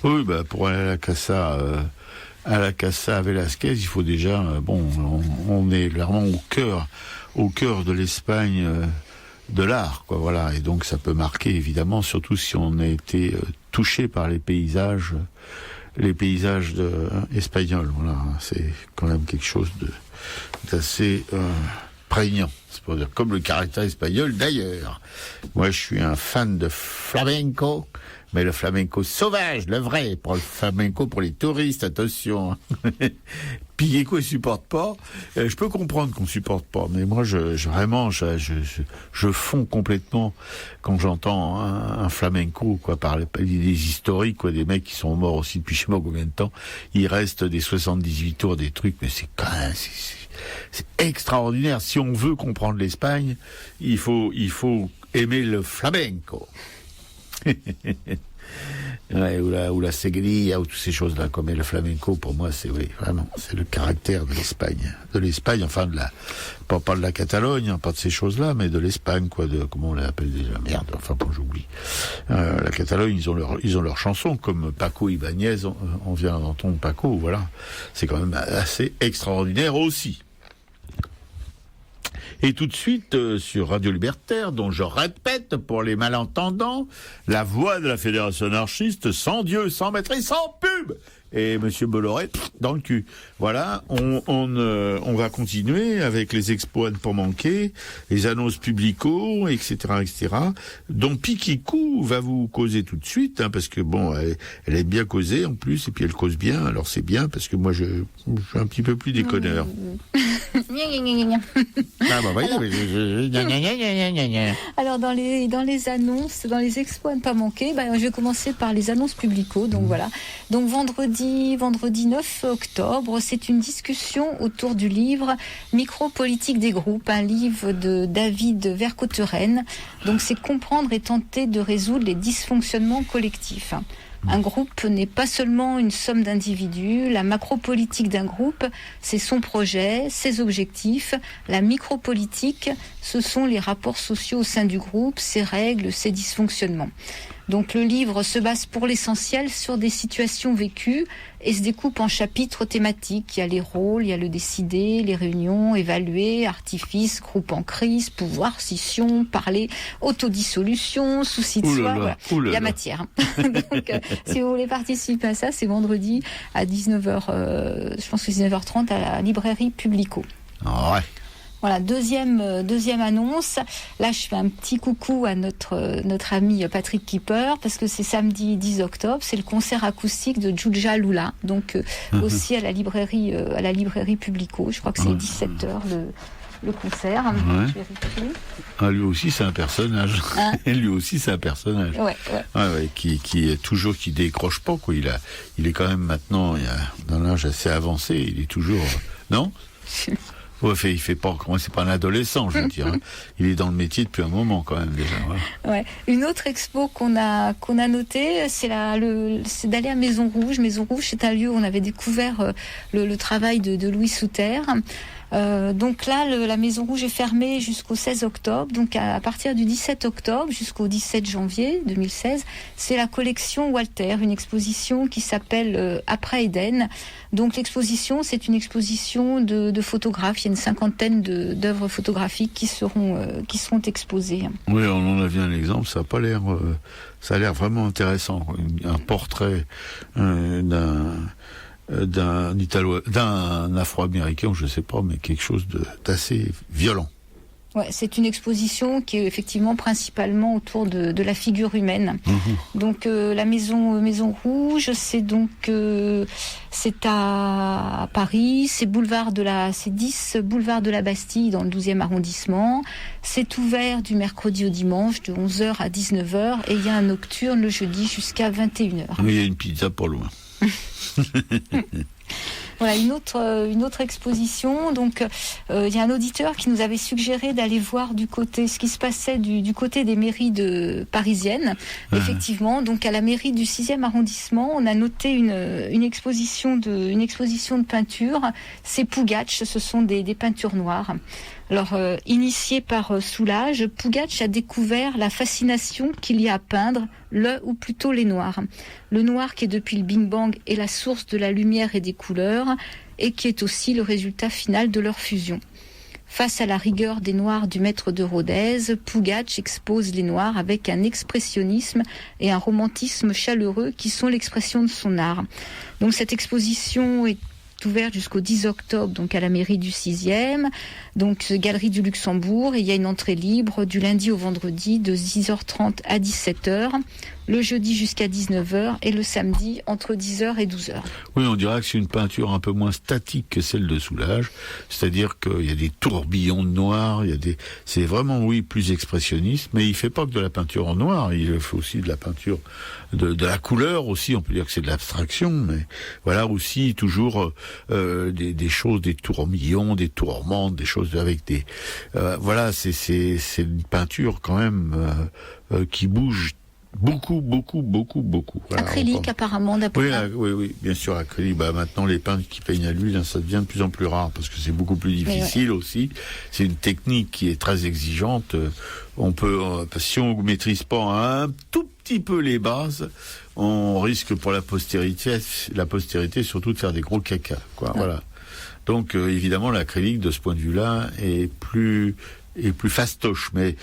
Oui, pour aller à la Casa Velázquez, il faut déjà, on est clairement au cœur de l'Espagne, de l'art, quoi, voilà. Et donc ça peut marquer, évidemment, surtout si on a été touché par les paysages espagnols. Voilà, c'est quand même quelque chose d'assez prégnant. C'est pour dire, comme le caractère espagnol d'ailleurs. Moi, je suis un fan de flamenco, mais le flamenco sauvage, le vrai, pour le flamenco pour les touristes, attention. Piqueco, il supporte pas. Je peux comprendre qu'on supporte pas, mais moi, je fonds complètement quand j'entends un flamenco, quoi, par des historiques, quoi, des mecs qui sont morts aussi depuis je sais pas combien de temps. Il reste des 78 tours, des trucs, mais c'est quand même, c'est extraordinaire. Si on veut comprendre l'Espagne, il faut aimer le flamenco. Ouais, ou la segueria, ou toutes ces choses-là, comme le flamenco, pour moi, c'est le caractère de l'Espagne, enfin pas de la Catalogne, hein, pas de ces choses-là, mais de l'Espagne, quoi, comment on l'appelle déjà, merde, enfin bon, j'oublie. La Catalogne, ils ont leurs chansons, comme Paco Ibáñez, on vient d'entendre Paco, voilà. C'est quand même assez extraordinaire aussi. Et tout de suite, sur Radio Libertaire, dont je répète pour les malentendants, la voix de la Fédération anarchiste, sans Dieu, sans maître et sans pub. Et Monsieur Bolloré, dans le cul. Voilà, on va continuer avec les expos à ne pas manquer, les annonces publicos, etc., etc. Donc Piquicou va vous causer tout de suite, hein, parce que bon, elle aime bien causer en plus, et puis elle cause bien. Alors c'est bien parce que moi je suis un petit peu plus déconneur. Alors dans les annonces, dans les expos à ne pas manquer, je vais commencer par les annonces publicos. Donc voilà. Donc vendredi 9 octobre, c'est une discussion autour du livre Micropolitique des groupes, un livre de David Vercauteren. Donc c'est comprendre et tenter de résoudre les dysfonctionnements collectifs. Un groupe n'est pas seulement une somme d'individus. La macropolitique d'un groupe, c'est son projet, ses objectifs. La micropolitique, ce sont les rapports sociaux au sein du groupe, ses règles, ses dysfonctionnements. Donc le livre se base pour l'essentiel sur des situations vécues et se découpe en chapitres thématiques. Il y a les rôles, il y a le décider, les réunions, évaluer, artifice, groupe en crise, pouvoir, scission, parler, autodissolution, souci de soi. Voilà. Il y a matière. Donc si vous voulez participer à ça, c'est vendredi à 19h, je pense que 19h30 à la librairie Publico. Ouais. Voilà, deuxième annonce. Là, je fais un petit coucou à notre ami Patrick Kipper, parce que c'est samedi 10 octobre, c'est le concert acoustique de Djoudja Lula, donc aussi à la librairie Publico. Je crois que c'est 17h le concert. Ouais. Je vérifie. Ah, lui aussi, c'est un personnage. Hein? Lui aussi, c'est un personnage. Ouais. Qui est toujours, qui décroche pas, quoi. Il est quand même maintenant, dans l'âge assez avancé, il est toujours, non? Ouais, il fait pas, c'est pas un adolescent, je veux dire. Hein. Il est dans le métier depuis un moment, quand même, déjà. Voilà. Ouais. Une autre expo qu'on a notée, c'est d'aller à Maison Rouge. Maison Rouge, c'est un lieu où on avait découvert le travail de Louis Souter. Donc là, la Maison Rouge est fermée jusqu'au 16 octobre. Donc à partir du 17 octobre jusqu'au 17 janvier 2016, c'est la collection Walter, une exposition qui s'appelle Après Éden. Donc l'exposition, c'est une exposition de photographes. Il y a une cinquantaine d'œuvres photographiques qui seront exposées. Oui, on en a vu un exemple. Ça a pas l'air, ça a l'air vraiment intéressant. Un portrait d'un Afro-Américain, ou je sais pas, mais quelque chose d'assez violent. Ouais, c'est une exposition qui est effectivement principalement autour de la figure humaine. Donc la Maison Rouge, c'est à Paris, c'est 10 boulevard de la Bastille dans le 12e arrondissement. C'est ouvert du mercredi au dimanche de 11h à 19h et il y a un nocturne le jeudi jusqu'à 21h. Oui, il y a une pizza pas loin. Voilà, une autre exposition. Donc, il y a un auditeur qui nous avait suggéré d'aller voir ce qui se passait du côté des mairies parisiennes. Effectivement, donc à la mairie du 6e arrondissement, on a noté une exposition de peinture. C'est Pougatch, ce sont des peintures noires. Alors, initié par Soulage, Pougatch a découvert la fascination qu'il y a à peindre ou plutôt les noirs. Le noir qui est depuis le Big Bang est la source de la lumière et des couleurs et qui est aussi le résultat final de leur fusion. Face à la rigueur des noirs du maître de Rodez, Pougatch expose les noirs avec un expressionnisme et un romantisme chaleureux qui sont l'expression de son art. Donc cette exposition est ouverte jusqu'au 10 octobre, donc à la mairie du 6e, donc Galerie du Luxembourg, et il y a une entrée libre du lundi au vendredi de 10h30 à 17h, le jeudi jusqu'à 19h et le samedi entre 10h et 12h. Oui, on dirait que c'est une peinture un peu moins statique que celle de Soulage, c'est-à-dire qu'il y a des tourbillons de noir, c'est vraiment, oui, plus expressionniste, mais il fait pas que de la peinture en noir, il fait aussi de la peinture de la couleur aussi, on peut dire que c'est de l'abstraction, mais voilà aussi toujours des choses, des tourbillons, des tourmentes, des choses avec des voilà, c'est une peinture quand même qui bouge beaucoup. Voilà, acrylique apparemment d'après. Oui, bien sûr, acrylique. Maintenant les peintres qui peignent à l'huile, ça devient de plus en plus rare parce que c'est beaucoup plus difficile aussi. C'est une technique qui est très exigeante. On peut, si on maîtrise pas un tout petit peu les bases, on risque pour la postérité surtout de faire des gros caca, quoi. Voilà. Donc évidemment l'acrylique de ce point de vue-là est plus fastoche, mais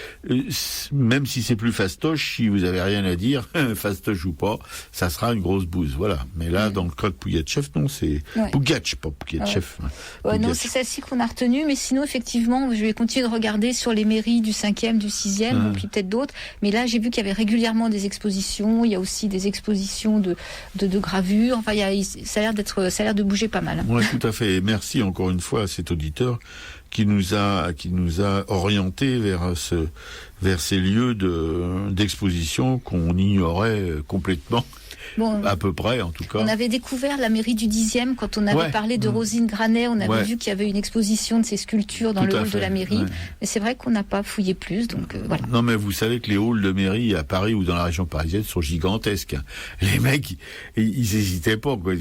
même si c'est plus fastoche, si vous avez rien à dire, fastoche ou pas, ça sera une grosse bouse, voilà. Mais là, dans le cas de Pougatchev, non, c'est Pougatch, pas Pougatchev. Non, c'est celle-ci qu'on a retenue, mais sinon, effectivement, je vais continuer de regarder sur les mairies du 5e, du 6e, puis peut-être d'autres. Mais là, j'ai vu qu'il y avait régulièrement des expositions, il y a aussi des expositions de gravures, enfin, ça a l'air de bouger pas mal. Oui, tout à fait. Et merci encore une fois à cet auditeur qui nous a orientés vers ces lieux d'exposition qu'on ignorait complètement. Bon, à peu près, en tout cas. On avait découvert la mairie du 10e quand on avait parlé de Rosine Granet. On avait vu qu'il y avait une exposition de ces sculptures dans le hall de la mairie. Mais c'est vrai qu'on n'a pas fouillé plus, donc voilà. Non, mais vous savez que les halls de mairie à Paris ou dans la région parisienne sont gigantesques. Les mecs, ils hésitaient pas, quoi.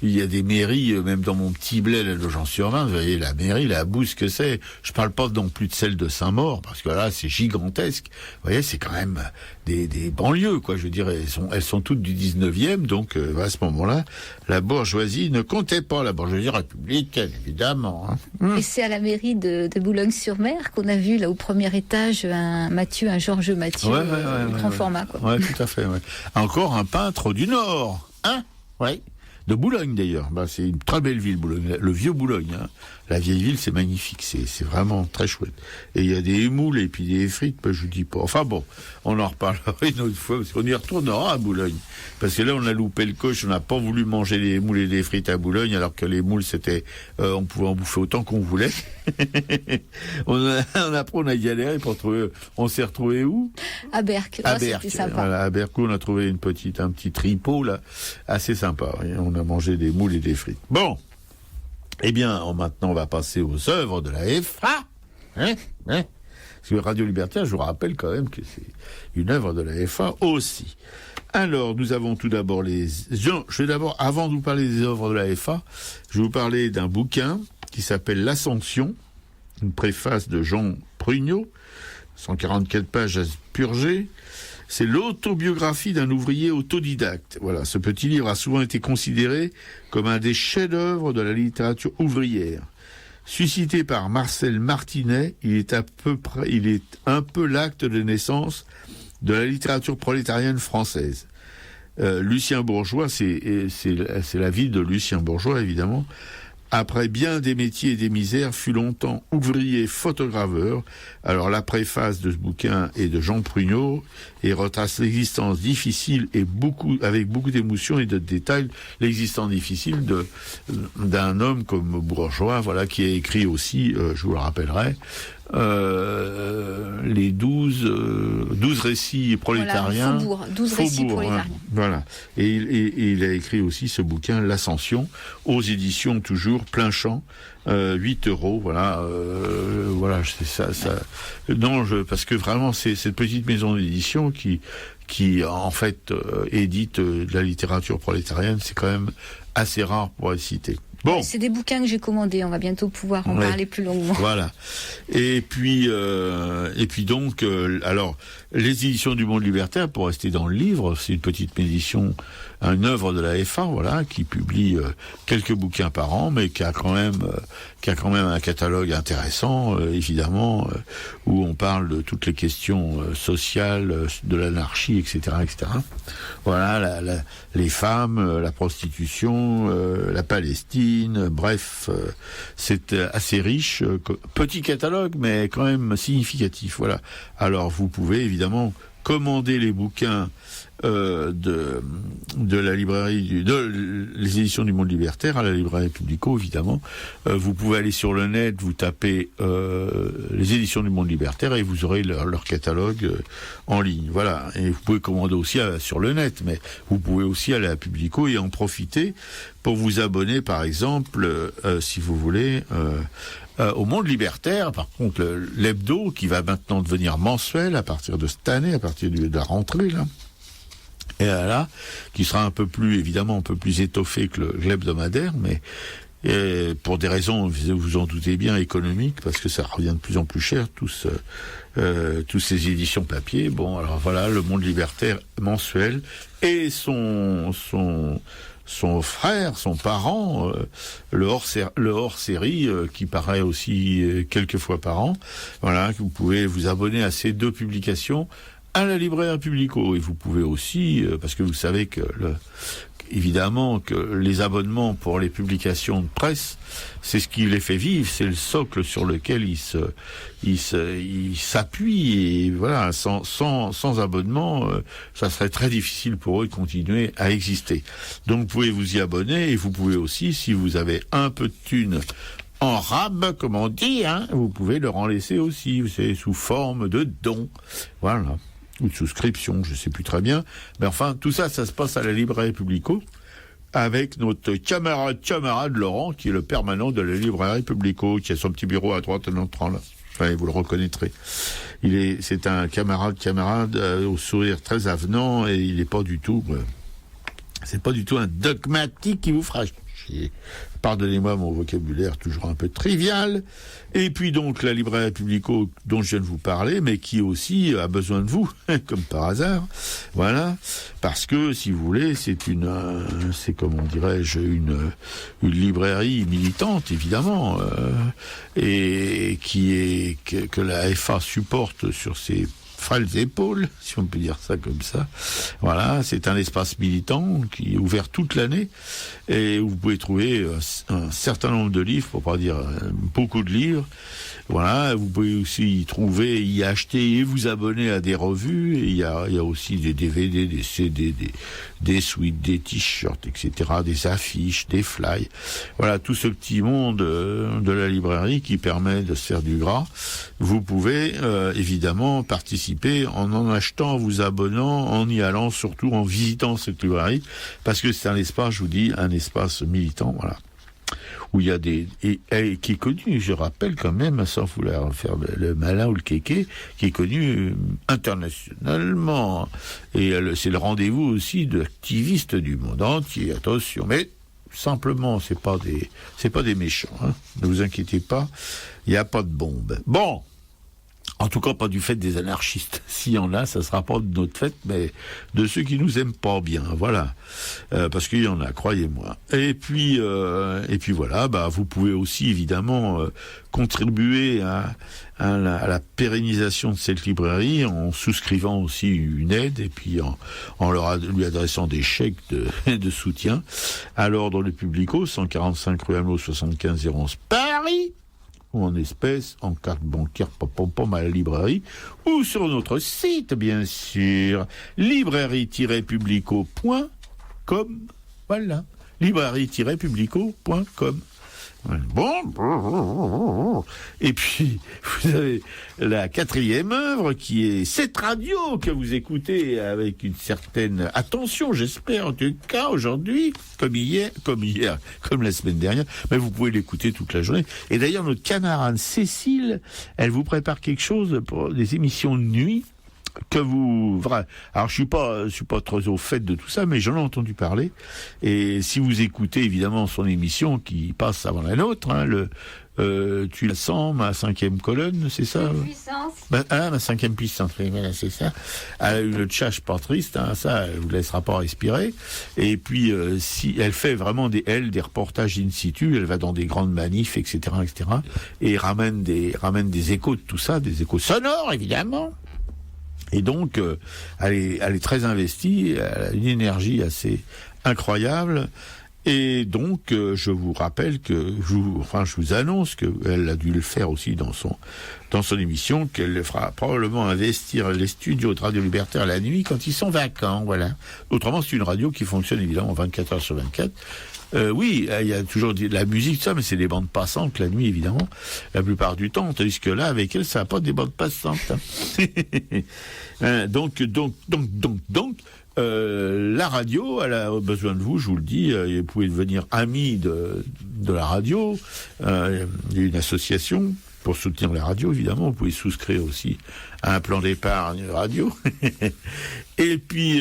Il y a des mairies, même dans mon petit bled, à Nogent-sur-Marne, vous voyez, la mairie, la bouse que c'est. Je parle pas non plus de celle de Saint-Maur, parce que là, c'est gigantesque. Vous voyez, c'est quand même des banlieues, quoi. Je veux dire, elles sont toutes du 19e, donc à ce moment-là, la bourgeoisie ne comptait pas, la bourgeoisie républicaine, évidemment. Et c'est à la mairie de Boulogne-sur-Mer qu'on a vu, là, au premier étage, un Georges Mathieu, grand format, quoi. Ouais, tout à fait, ouais. Encore un peintre du Nord, hein? Ouais. De Boulogne, d'ailleurs. C'est une très belle ville, Boulogne. Le vieux Boulogne, hein. La vieille ville, c'est magnifique. C'est vraiment très chouette. Et il y a des émoules et puis des frites, je vous dis pas. Enfin bon, on en reparlera une autre fois, parce qu'on y retournera à Boulogne. Parce que là, on a loupé le coche, on n'a pas voulu manger les émoules et les frites à Boulogne, alors que les moules, c'était, on pouvait en bouffer autant qu'on voulait. Après, on a galéré pour trouver, on s'est retrouvé où? À Berck. C'était sympa. Voilà, à Berck, on a trouvé un petit tripot, là, assez sympa. Et on a mangé des moules et des frites. Bon. Eh bien, maintenant, on va passer aux œuvres de la FA. Parce que Radio Libertaire, je vous rappelle quand même que c'est une œuvre de la FA aussi. Alors, nous avons tout d'abord je vais d'abord, avant de vous parler des œuvres de la FA, je vais vous parler d'un bouquin qui s'appelle L'Ascension, une préface de Jean Prugnot, 144 pages à purger. C'est l'autobiographie d'un ouvrier autodidacte. Voilà, ce petit livre a souvent été considéré comme un des chefs-d'œuvre de la littérature ouvrière. Suscité par Marcel Martinet, il est un peu l'acte de naissance de la littérature prolétarienne française. Lucien Bourgeois, c'est la vie de Lucien Bourgeois, évidemment. Après bien des métiers et des misères, fut longtemps ouvrier photograveur. Alors la préface de ce bouquin est de Jean Prugnot et retrace l'existence difficile et avec beaucoup d'émotion et de détails, l'existence difficile d'un homme comme Bourgeois, voilà, qui a écrit aussi, je vous le rappellerai, les 12 récits prolétariens. Voilà, 12 récits prolétariens. Hein, voilà. Et il a écrit aussi ce bouquin, L'Ascension, aux éditions toujours Plein Champ, 8 €. Voilà, c'est ça. Non, parce que vraiment, c'est cette petite maison d'édition qui en fait édite de la littérature prolétarienne. C'est quand même assez rare pour être cité. Bon. C'est des bouquins que j'ai commandés, on va bientôt pouvoir en parler plus longuement. Voilà. Et puis donc, alors, les éditions du Monde Libertaire, pour rester dans le livre, c'est une petite édition, une œuvre de la FA, voilà, qui publie quelques bouquins par an, mais qui a quand même un catalogue intéressant, évidemment, où on parle de toutes les questions sociales, de l'anarchie, etc., etc. Voilà, les femmes, la prostitution, la Palestine, bref, c'est assez riche, petit catalogue, mais quand même significatif. Voilà. Alors, vous pouvez évidemment commander les bouquins de la librairie les éditions du Monde Libertaire à la librairie Publico, évidemment. Vous pouvez aller sur le net, vous tapez les éditions du Monde Libertaire et vous aurez leur catalogue en ligne. Voilà. Et vous pouvez commander aussi sur le net, mais vous pouvez aussi aller à Publico et en profiter pour vous abonner, par exemple, si vous voulez, au Monde Libertaire. Par contre, l'hebdo, qui va maintenant devenir mensuel à partir de cette année, à partir de la rentrée, là. Et là, qui sera un peu plus étoffé que l'hebdomadaire, mais pour des raisons, vous en doutez bien, économiques, parce que ça revient de plus en plus cher, tous ces éditions papier. Bon, alors voilà, le Monde Libertaire mensuel et son frère, son parent, le hors-série, qui paraît aussi quelques fois par an. Voilà, que vous pouvez vous abonner à ces deux publications à la librairie Publico. Et vous pouvez aussi, parce que vous savez que évidemment que les abonnements pour les publications de presse, c'est ce qui les fait vivre, c'est le socle sur lequel ils s'appuient. Et voilà, sans abonnement, ça serait très difficile pour eux de continuer à exister. Donc vous pouvez vous y abonner et vous pouvez aussi, si vous avez un peu de thunes en rab, comme on dit, hein, vous pouvez leur en laisser aussi, c'est sous forme de dons. Voilà. Ou de souscription, je sais plus très bien. Mais enfin, tout ça, ça se passe à la librairie Publico, avec notre camarade Laurent, qui est le permanent de la librairie Publico, qui a son petit bureau à droite en entrant là. Enfin, vous le reconnaîtrez. C'est un camarade au sourire très avenant, et il n'est pas du tout, c'est pas du tout un dogmatique qui vous fera chier. Pardonnez-moi mon vocabulaire toujours un peu trivial. Et puis donc la librairie Publico dont je viens de vous parler, mais qui aussi a besoin de vous, comme par hasard. Voilà, parce que si vous voulez, c'est comment dirais-je, une librairie militante évidemment, et que la FA supporte sur ses frêles épaules, si on peut dire ça comme ça. Voilà, c'est un espace militant qui est ouvert toute l'année et où vous pouvez trouver un certain nombre de livres, pour pas dire beaucoup de livres. Voilà, vous pouvez aussi y acheter et vous abonner à des revues. Et il y a aussi des DVD, des CD, des suites, des t-shirts, etc., des affiches, des flyers. Voilà, tout ce petit monde de la librairie qui permet de se faire du gras. Vous pouvez évidemment participer en achetant, en vous abonnant, en y allant, surtout en visitant cette librairie, parce que c'est un espace, je vous dis, un espace militant, voilà, où il y a et qui est connu, je rappelle quand même, sans vouloir faire le malin ou le kéké, qui est connu internationalement. Et c'est le rendez-vous aussi d'activistes du monde entier. Attention, mais simplement, c'est pas des méchants. Hein. Ne vous inquiétez pas, il n'y a pas de bombe. Bon. En tout cas, pas du fait des anarchistes. S'il y en a, ça sera pas de notre fait, mais de ceux qui nous aiment pas bien. Voilà, parce qu'il y en a, croyez-moi. Et puis voilà. Vous pouvez aussi évidemment contribuer à la pérennisation de cette librairie en souscrivant aussi une aide et puis en lui adressant des chèques de soutien à l'ordre du Publico, 145 rue Hamelot, 75 011 Paris. Ou en espèces, en carte bancaire, à la librairie, ou sur notre site, bien sûr, librairie-publico.com. Voilà, librairie-publico.com. Bon, et puis vous avez la 4e œuvre qui est cette radio que vous écoutez avec une certaine attention, j'espère en tout cas aujourd'hui, comme hier, comme la semaine dernière, mais vous pouvez l'écouter toute la journée. Et d'ailleurs notre camarade Cécile, elle vous prépare quelque chose pour des émissions de nuit. Alors je suis pas très au fait de tout ça, mais j'en ai entendu parler. Et si vous écoutez évidemment son émission qui passe avant la nôtre, hein, tu la sens, ma 5e colonne, c'est ça? Ma 5e puissance, voilà, c'est ça. Elle a eu le tchâche pas triste, hein, ça, elle vous laissera pas respirer. Et puis, si elle fait vraiment des reportages in situ, elle va dans des grandes manifs, etc., et ramène des échos de tout ça, des échos sonores, évidemment. Et donc, elle est très investie, elle a une énergie assez incroyable. Et donc, je vous rappelle je vous annonce qu'elle a dû le faire aussi dans son émission, qu'elle fera probablement investir les studios de Radio Libertaire la nuit quand ils sont vacants, voilà. Autrement, c'est une radio qui fonctionne évidemment 24 heures sur 24. Oui, il y a toujours de la musique, ça, mais c'est des bandes passantes la nuit, évidemment, la plupart du temps, tandis que là, avec elle, ça n'a pas des bandes passantes. Hein. Donc, la radio, elle a besoin de vous, je vous le dis, vous pouvez devenir ami de la radio, il y a une association pour soutenir la radio, évidemment, vous pouvez souscrire aussi à un plan d'épargne radio, et puis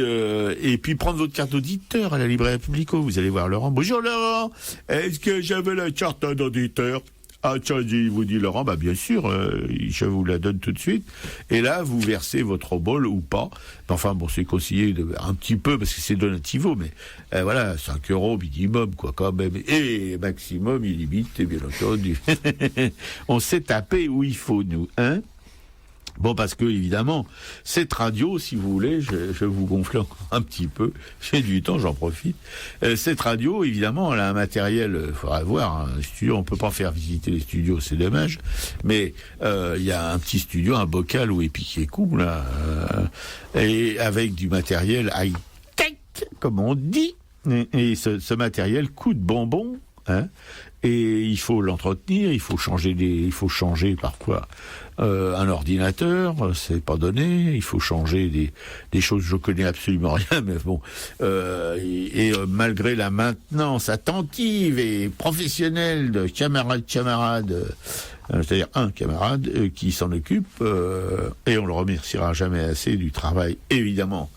prendre votre carte d'auditeur à la librairie Publico, vous allez voir Laurent. Bonjour Laurent, est-ce que j'avais la carte d'auditeur? Ah tiens, vous dit Laurent, bien sûr, je vous la donne tout de suite. Et là, vous versez votre obol ou pas. Enfin bon, c'est conseillé un petit peu parce que c'est donativo, mais voilà, 5 € minimum, quoi, quand même. Et maximum, illimité, bien entendu. On s'est tapé où il faut, nous, hein? Bon, parce que évidemment, cette radio, si vous voulez, je vous gonfle encore un petit peu, j'ai du temps, j'en profite. Cette radio, évidemment, elle a un matériel, faudra voir, un studio, on peut pas faire visiter les studios, c'est dommage, mais il y a un petit studio, un bocal où est piqué coup, là, et avec du matériel high-tech, comme on dit, et ce matériel coûte bonbon, hein, et il faut l'entretenir, il faut changer parfois un ordinateur, c'est pas donné, il faut changer des choses, je connais absolument rien, mais bon, malgré la maintenance attentive et professionnelle de camarades, c'est-à-dire un camarade qui s'en occupe, et on le remerciera jamais assez du travail, évidemment,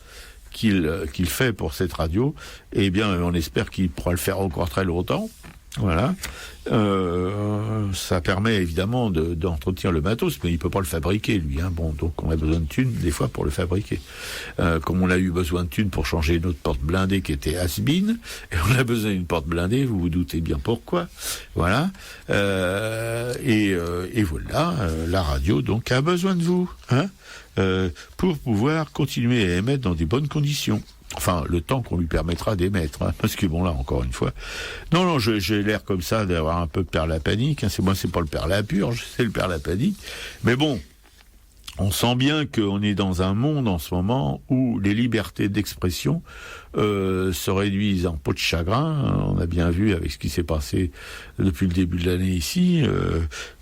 qu'il fait pour cette radio, eh bien, on espère qu'il pourra le faire encore très longtemps. Voilà, ça permet évidemment d'entretenir le matos, mais il peut pas le fabriquer lui. Hein. Bon, donc on a besoin de thunes des fois pour le fabriquer. Comme on a eu besoin de thunes pour changer notre porte blindée qui était has-been, et on a besoin d'une porte blindée. Vous vous doutez bien pourquoi. Voilà, et voilà, la radio donc a besoin de vous, hein, pour pouvoir continuer à émettre dans des bonnes conditions. Enfin, le temps qu'on lui permettra d'émettre, hein, parce que bon là, encore une fois, non, j'ai l'air comme ça d'avoir un peu peur la panique. Hein, c'est pas le père la purge, c'est le père la panique. Mais bon, on sent bien qu'on est dans un monde en ce moment où les libertés d'expression se réduisent en peau de chagrin. On a bien vu avec ce qui s'est passé depuis le début de l'année ici,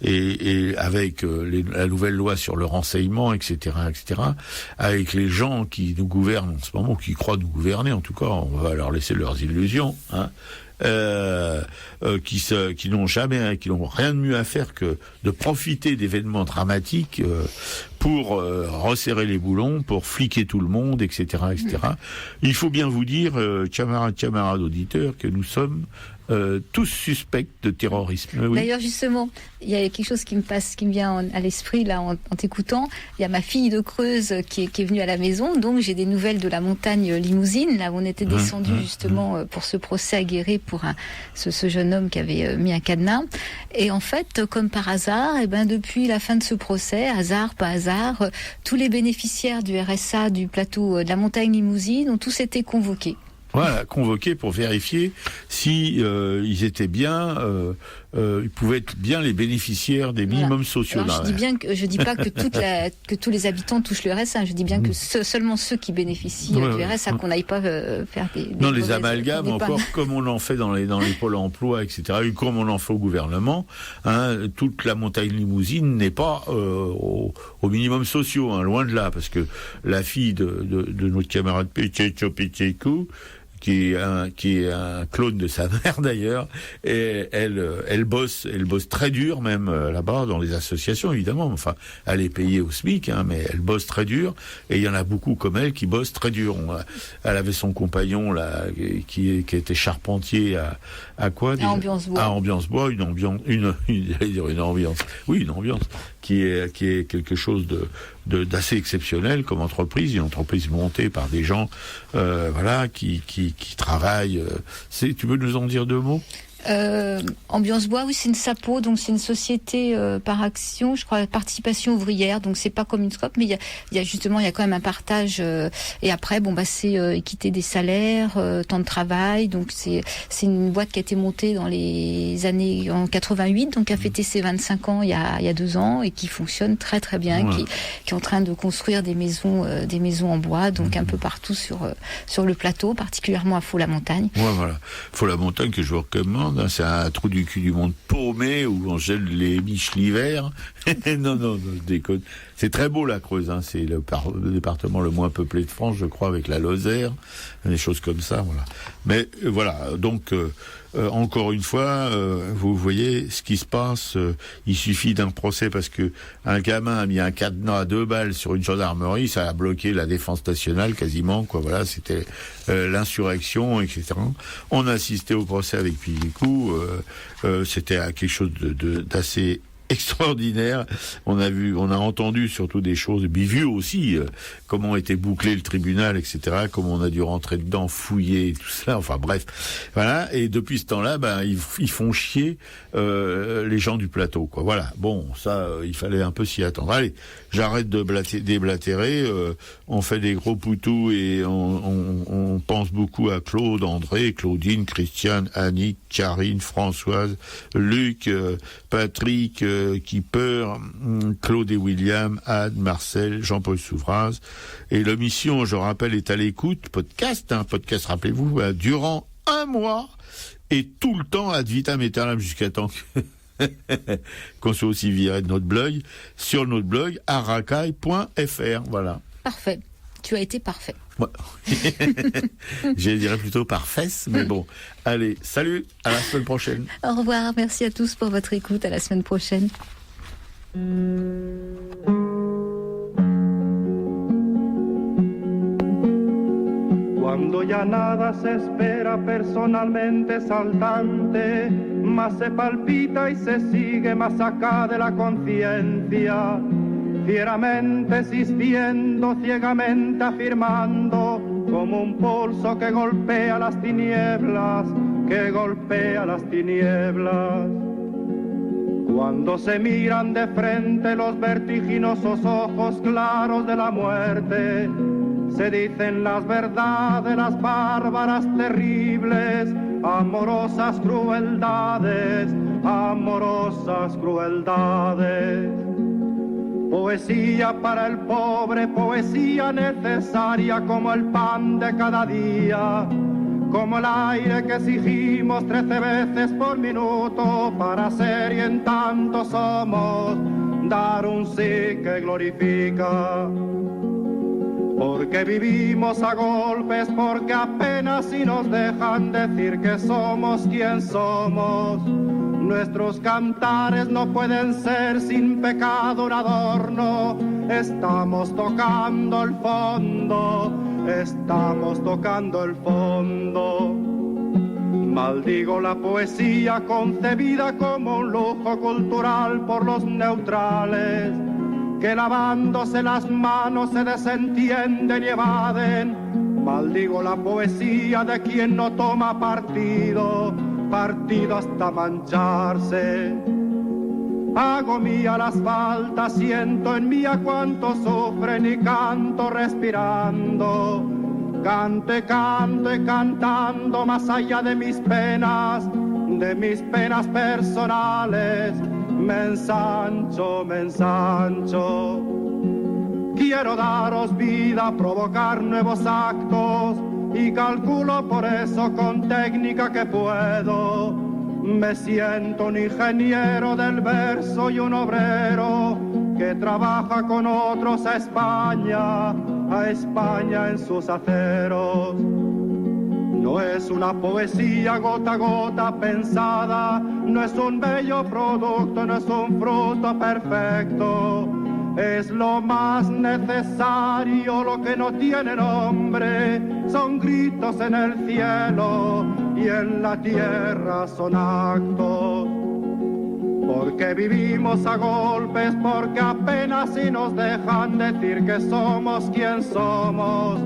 et avec la nouvelle loi sur le renseignement, etc., avec les gens qui nous gouvernent en ce moment, qui croient nous gouverner, en tout cas, on va leur laisser leurs illusions, hein. Qui n'ont rien de mieux à faire que de profiter d'événements dramatiques pour resserrer les boulons, pour fliquer tout le monde, etc. Il faut bien vous dire, camarades auditeurs, que nous sommes tous suspects de terrorisme. Oui. D'ailleurs, justement, il y a quelque chose qui me vient à l'esprit là en t'écoutant. Il y a ma fille de Creuse qui est venue à la maison, donc j'ai des nouvelles de la montagne Limousine, là où on était descendu justement pour ce procès à Guéret pour ce jeune homme qui avait mis un cadenas. Et en fait, comme par hasard, depuis la fin de ce procès, hasard, pas hasard, tous les bénéficiaires du RSA du plateau de la montagne Limousine ont tous été convoqués. Voilà, convoqués pour vérifier si ils étaient bien, ils pouvaient être bien les bénéficiaires des minimums sociaux. Alors, je dis pas que tous les habitants touchent le RSA. Je dis bien que seulement ceux qui bénéficient du RSA, qu'on n'aille pas faire des non, les amalgames encore comme on en fait dans les pôles emploi, etc. Et comme on en fait au gouvernement. Toute la montagne Limousine n'est pas au minimum sociaux, loin de là, parce que la fille de notre camarade Pétiékou, qui est un clone de sa mère d'ailleurs, et elle bosse très dur même là-bas dans les associations évidemment. Enfin, elle est payée au SMIC, mais elle bosse très dur, et il y en a beaucoup comme elle qui bossent très dur. Elle avait son compagnon là qui était charpentier à quoi déjà ? À Ambiance Bois, une ambiance qui est quelque chose d'assez exceptionnel comme entreprise, une entreprise montée par des gens qui travaillent. Tu veux nous en dire 2 mots ? Ambiance Bois, oui, c'est une SAPO, donc c'est une société par action, je crois, participation ouvrière, donc c'est pas comme une SCOP, mais il y a quand même un partage, et après, c'est équité des salaires, temps de travail, donc c'est une boîte qui a été montée dans les années, en 88, donc qui a fêté ses 25 ans il y a 2 ans, et qui fonctionne très très bien, qui est en train de construire des maisons en bois, donc un peu partout sur le plateau, particulièrement à Faux-la-Montagne. Ouais, voilà. Faux-la-Montagne que je vous recommande. C'est un trou du cul du monde paumé où on gèle les miches l'hiver. non, je déconne. C'est très beau la Creuse, c'est le département le moins peuplé de France, je crois, avec la Lozère, des choses comme ça, voilà. Mais voilà, donc encore une fois, vous voyez ce qui se passe. Il suffit d'un procès parce que un gamin a mis un cadenas à 2 balles sur une gendarmerie, ça a bloqué la défense nationale quasiment, quoi. Voilà, c'était l'insurrection, etc. On a assisté au procès avec Pilicou, c'était quelque chose d'assez extraordinaire. On a entendu surtout des choses, vu aussi comment était bouclé le tribunal, etc. Comment on a dû rentrer dedans, fouiller, tout ça. Enfin bref, voilà. Et depuis ce temps-là, ils font chier les gens du plateau, quoi. Voilà. Bon, ça, il fallait un peu s'y attendre. Allez, j'arrête de déblatérer. On fait des gros poutous et on pense beaucoup à Claude, André, Claudine, Christiane, Annick, Karine, Françoise, Luc, Patrick, Kipper, Claude et William, Anne, Marcel, Jean-Paul Souvraz. Et l'émission, je rappelle, est à l'écoute, podcast, rappelez-vous, durant 1 mois, et tout le temps ad vitam aeternam jusqu'à temps qu'on soit aussi viré de notre blog, sur notre blog, aracaille.fr, voilà. Parfait. Tu as été parfait. Ouais. Je dirais plutôt par fesse, mais bon. Allez, salut, à la semaine prochaine. Au revoir, merci à tous pour votre écoute, à la semaine prochaine. Cuando ya nada se espera personalmente saltante, más se palpita y se sigue más acá de la conciencia, fieramente existiendo, ciegamente afirmando, como un pulso que golpea las tinieblas, que golpea las tinieblas. Cuando se miran de frente los vertiginosos ojos claros de la muerte, se dicen las verdades, las bárbaras, terribles, amorosas crueldades, amorosas crueldades. Poesía para el pobre, poesía necesaria como el pan de cada día, como el aire que exigimos 13 veces por minuto para ser y en tanto somos, dar un sí que glorifica. Porque vivimos a golpes, porque apenas si nos dejan decir que somos quien somos. Nuestros cantares no pueden ser sin pecado un adorno. Estamos tocando el fondo, estamos tocando el fondo. Maldigo la poesía concebida como un lujo cultural por los neutrales, que lavándose las manos se desentienden y evaden. Maldigo la poesía de quien no toma partido hasta mancharse. Hago mía las faltas, siento en mí a cuantos sufren y canto respirando. Canto y cantando más allá de mis penas personales. Me ensancho. Quiero daros vida, provocar nuevos actos y calculo por eso con técnica que puedo. Me siento un ingeniero del verso y un obrero que trabaja con otros a España en sus aceros. No es una poesía gota a gota pensada, no es un bello producto, no es un fruto perfecto. Es lo más necesario, lo que no tiene nombre, son gritos en el cielo y en la tierra son actos. Porque vivimos a golpes, porque apenas si nos dejan decir que somos quien somos.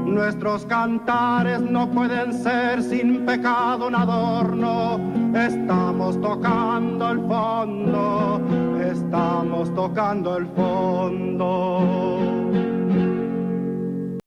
Nuestros cantares no pueden ser sin pecado un adorno. Estamos tocando el fondo, estamos tocando el fondo.